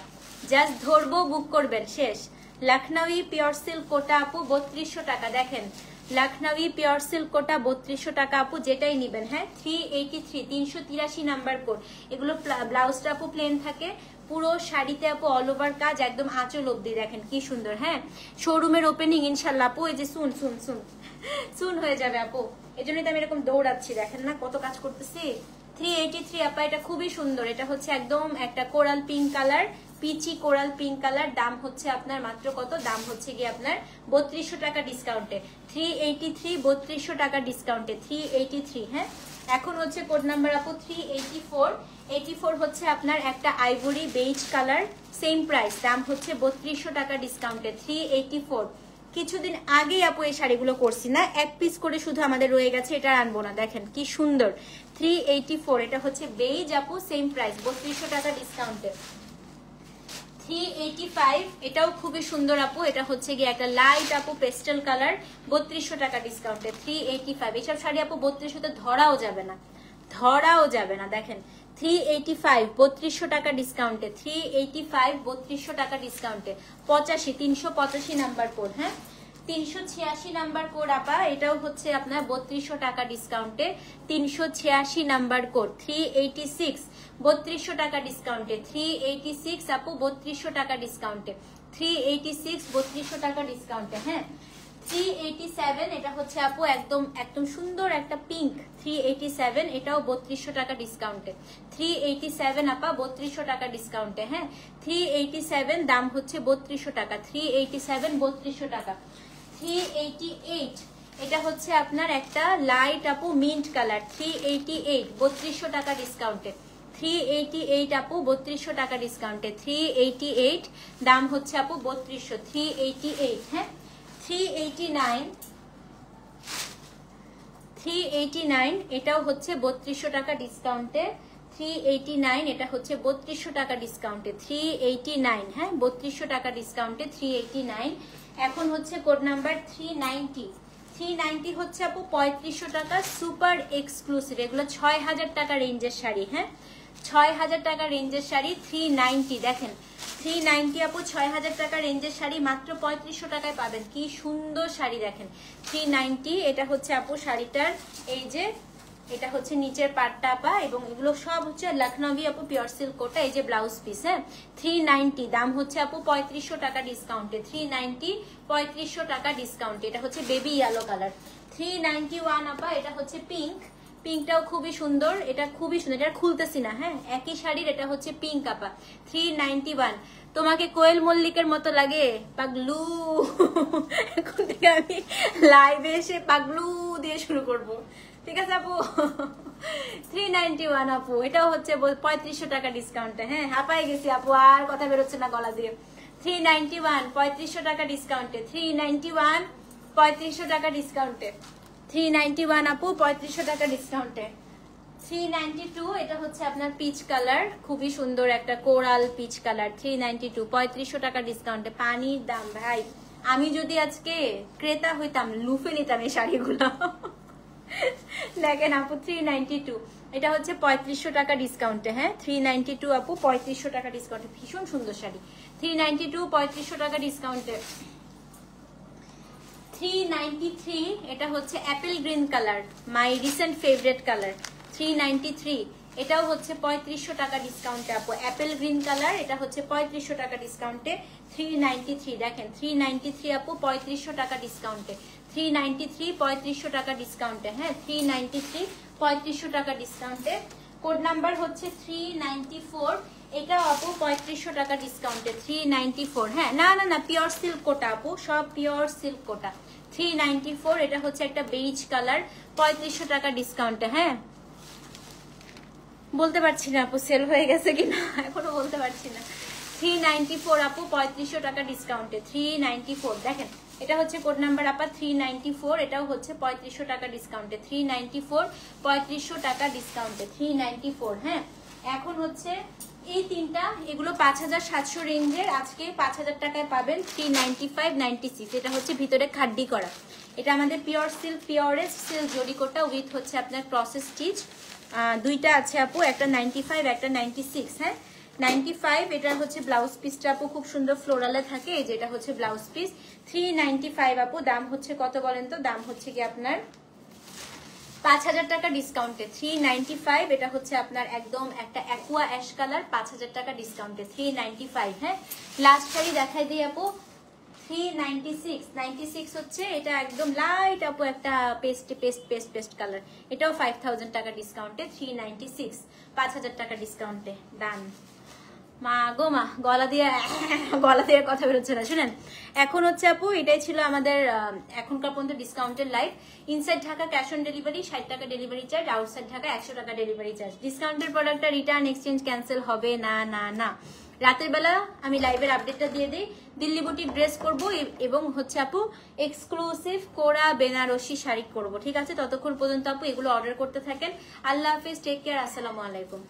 জাস্ট ধরবো, বুক করবেন, শেষ। লখনউই পিওর সিল্ক কোটা আপু, 3200 টাকা। দেখেন লখনউই পিওর সিল্ক কোটা 3200 টাকা আপু, যেটাই নিবেন। হ্যাঁ, 383, 383 নাম্বার কোড। এগুলো ব্লাউজটা আপু প্লেন থাকে, পুরো শাড়িতে আপু অল ওভার কাজ, একদম আঁচল অব্দি। দেখেন কি সুন্দর। হ্যাঁ, শোরুমের ওপেনিং ইনশাল্লাহ আপু। এই যে শুন হয়ে যাবে আপু, এই জন্যই তো আমি এরকম দৌড়াচ্ছি, দেখেন না কত কাজ করতেছি। 383 আপা, এটা খুবই সুন্দর। এটা হচ্ছে একদম একটা coral pink colour, peachy coral pink colour. দাম হচ্ছে আপনার মাত্র কত? দাম হচ্ছে গিয়ে আপনার 3200 টাকা ডিসকাউন্টে। 383, 3200 টাকা ডিসকাউন্টে। 383। হ্যাঁ, এখন হচ্ছে কোড নাম্বার আপু 384। 84 হচ্ছে আপনার একটা ivory beige colour, same price, দাম হচ্ছে 3200 টাকা ডিসকাউন্টে। 384। কিছুদিন আগে আপু এই শাড়িগুলো করছি না, এক পিস করে শুধু আমাদের রয়ে গেছে, এটা আনবো না। দেখেন কি সুন্দর। 384। এটা হচ্ছে বেজ আপু, সেম প্রাইস, 3200 টাকা ডিসকাউন্টে। 385। এটাও খুবই সুন্দর আপু। এটা হচ্ছে গিয়ে একটা লাইট আপু পেস্টেল কালার, 3200 টাকা ডিসকাউন্টে। 385। এইসব শাড়ি আপু 3200তে ধরাও যাবে না। দেখেন 385, 3200 টাকা ডিসকাউন্টে। 385, 3200 টাকা ডিসকাউন্টে। 85, 385 নাম্বার কোড। হ্যাঁ, 386 নাম্বার কোড আপা, এটাও হচ্ছে আপনার 3200 টাকা ডিসকাউন্টে। 386 নাম্বার কোড 386, 3200 টাকা ডিসকাউন্টে। 386 আপু 3200 টাকা ডিসকাউন্টে। 386 3200 টাকা ডিসকাউন্টে। হ্যাঁ 387, এটা হচ্ছে আপু একদম সুন্দর একটা পিঙ্ক। 387, এটাও 3200 টাকা ডিসকাউন্টে। 387 আপা 3200 টাকা ডিসকাউন্টে। হ্যাঁ 387 দাম হচ্ছে 3200 টাকা। 387 3200 টাকা। 388, এটা হচ্ছে আপনার একটা লাইট আপু মিন্ট কালার। 388 3200 টাকা ডিসকাউন্টে। 388 আপু 3200 টাকা ডিসকাউন্টে। 388 দাম হচ্ছে আপু 3200। 388। হ্যাঁ 389, এটাও হচ্ছে 3200 টাকা ডিসকাউন্টে। 389, এটা হচ্ছে 3200 টাকা ডিসকাউন্টে। 389, হ্যাঁ 3200 টাকা ডিসকাউন্টে। 389। এখন হচ্ছে কোড নাম্বার 390। 390 হচ্ছে আপু 3500 টাকা সুপার এক্সক্লুসিভ। এগুলো 6000 টাকা রেঞ্জের শাড়ি। হ্যাঁ 6000 টাকা রেঞ্জের শাড়ি। 390 দেখেন 390 আপু 6000 টাকা রেঞ্জের শাড়ি মাত্র 3500 টাকায় পাবেন। কি সুন্দর শাড়ি দেখেন। 390, এটা হচ্ছে আপু শাড়িটার এই যে এটা হচ্ছে নিচের পাটটা আপা, এবং এগুলো সব হচ্ছে লখনভি আপু পিওর সিল্ক কোটা। এই যে ব্লাউজ পিস। হ্যাঁ 390 দাম হচ্ছে আপু 3500 টাকা ডিসকাউন্টে। 390 3500 টাকা ডিসকাউন্টে। এটা হচ্ছে বেবি ইয়েলো কালার। 391 আপা, এটা হচ্ছে পিঙ্ক। পিঙ্কটাও খুবই সুন্দর, এটা খুবই সুন্দর। এটা খুলতেছি না। হ্যাঁ একই শাড়ির, এটা হচ্ছে পিঙ্ক আপা। 391। তোমাকে কোয়েল মল্লিকের মতো লাগে পাগলু? এখন থেকে আমি লাইভে এসে পাগলু দিয়ে শুরু করব, ঠিক আছে আপু? 391 আপু, এটাও হচ্ছে 3500 টাকা ডিসকাউন্টে। হ্যাঁ হাঁপাই গেছি আপু, আর কথা বেরোচ্ছে না গলা দিয়ে। 391 3500 টাকা ডিসকাউন্টে। 391 3500 টাকা ডিসকাউন্টে। 391 আপু 3500 টাকা ডিসকাউন্টে। 392, এটা হচ্ছে আপনার পিচ কালার, খুবই সুন্দর একটা কোরাল পিচ কালার। 392 3500 টাকা ডিসকাউন্টে। পানির দাম ভাই, আমি যদি আজকে ক্রেতা হইতাম লুফে নিতাম এই শাড়িগুলো। দেখেন আপু 392, এটা হচ্ছে 3500 টাকা ডিসকাউন্টে। হ্যাঁ 392 আপু 3500 টাকা ডিসকাউন্টে। ভীষণ সুন্দর শাড়ি। 392 3500 টাকা ডিসকাউন্টে। 393, এটা হচ্ছে অ্যাপেল গ্রিন কালার, মাই রিসেন্ট ফেভারিট কালার। 393, এটাও হচ্ছে 3500 টাকা ডিসকাউন্টে আপু। অ্যাপেল গ্রিন কালার, এটা হচ্ছে 3500 টাকা ডিসকাউন্টে। 393 দেখেন 393 আপু 3500 টাকা ডিসকাউন্টে। 393 3500 টাকা ডিসকাউন্টে। হ্যাঁ 393 3500 টাকা ডিসকাউন্টে। কোড নাম্বার হচ্ছে 394, এটা আপু 3500 টাকা ডিসকাউন্টে। 394। হ্যাঁ না পিওর সিল্ক কোটা আপু, সব পিওর সিল্ক কোটা। 394, এটা হচ্ছে একটা বেইজ কালার, 3500 টাকা ডিসকাউন্টে। হ্যাঁ বলতে পারছি না আপু সেল হয়ে গেছে কিনা, এখনো বলতে পারছি না। 394 আপু 3500 টাকা ডিসকাউন্টে। 394 দেখেন, এটা হচ্ছে কোড নাম্বার আপা 394, এটাও হচ্ছে 3500 টাকা ডিসকাউন্টে। 394 3500 টাকা ডিসকাউন্টে। 394। হ্যাঁ এখন হচ্ছে এই তিনটা, এগুলো 5700 রেঞ্জের, আজকে 5000 টাকায় পাবেন। 395 96, এটা হচ্ছে ভিতরে খাড্ডি করা। এটা আমাদের পিওর সিল্ক, পিওরেস্ট সিল্ক জরিকোটা উইথ হচ্ছে আপনার প্রসেস স্টিচ। দুইটা আছে আপু, একটা 95 একটা 96। হ্যাঁ 95, এটা হচ্ছে ব্লাউজ পিসটা আপু খুব সুন্দর ফ্লোরালে থাকে, এই যে এটা হচ্ছে ব্লাউজ পিস। 395 আপু দাম হচ্ছে কত বলেন তো? দাম হচ্ছে কি আপনার 5000 টাকা ডিসকাউন্টে। 395, এটা হচ্ছে আপনার একদম একটা অ্যাকুয়া অ্যাশ কালার, 5000 টাকা ডিসকাউন্টে। 395। হ্যাঁ লাস্ট শাড়ি দেখাই দিই আপু। 396 হচ্ছে এটা একদম লাইট আপু একটা পেস্ট কালার, এটাও 5000 টাকা ডিসকাউন্টে। 396 5000 টাকা ডিসকাউন্টে। ডান। মা গো মা, গলা দিয়ে কথা বেরোচ্ছে না। শুনেন এখন হচ্ছে আপু, এটাই ছিল আমাদের এখনকার পর্যন্ত ডিসকাউন্টের live. Inside Dhaka cash on delivery 60 টাকা ডেলিভারি চার্জ, আউটসাইড ঢাকা 100 টাকা ডেলিভারি চার্জ। ডিসকাউন্টের প্রোডাক্টটা রিটার্ন এক্সচেঞ্জ ক্যান্সেল হবে না। রাতের বেলা আমি লাইভের আপডেটটা দিয়ে দিই। দিল্লি বুটিক ড্রেস করবো এবং হচ্ছে আপু এক্সক্লুসিভ কোরা বেনারসি শাড়ি করবো, ঠিক আছে? ততক্ষণ পর্যন্ত আপু এগুলো অর্ডার করতে থাকেন। আল্লাহ হাফিজ, টেক কেয়ার, আসসালামু আলাইকুম।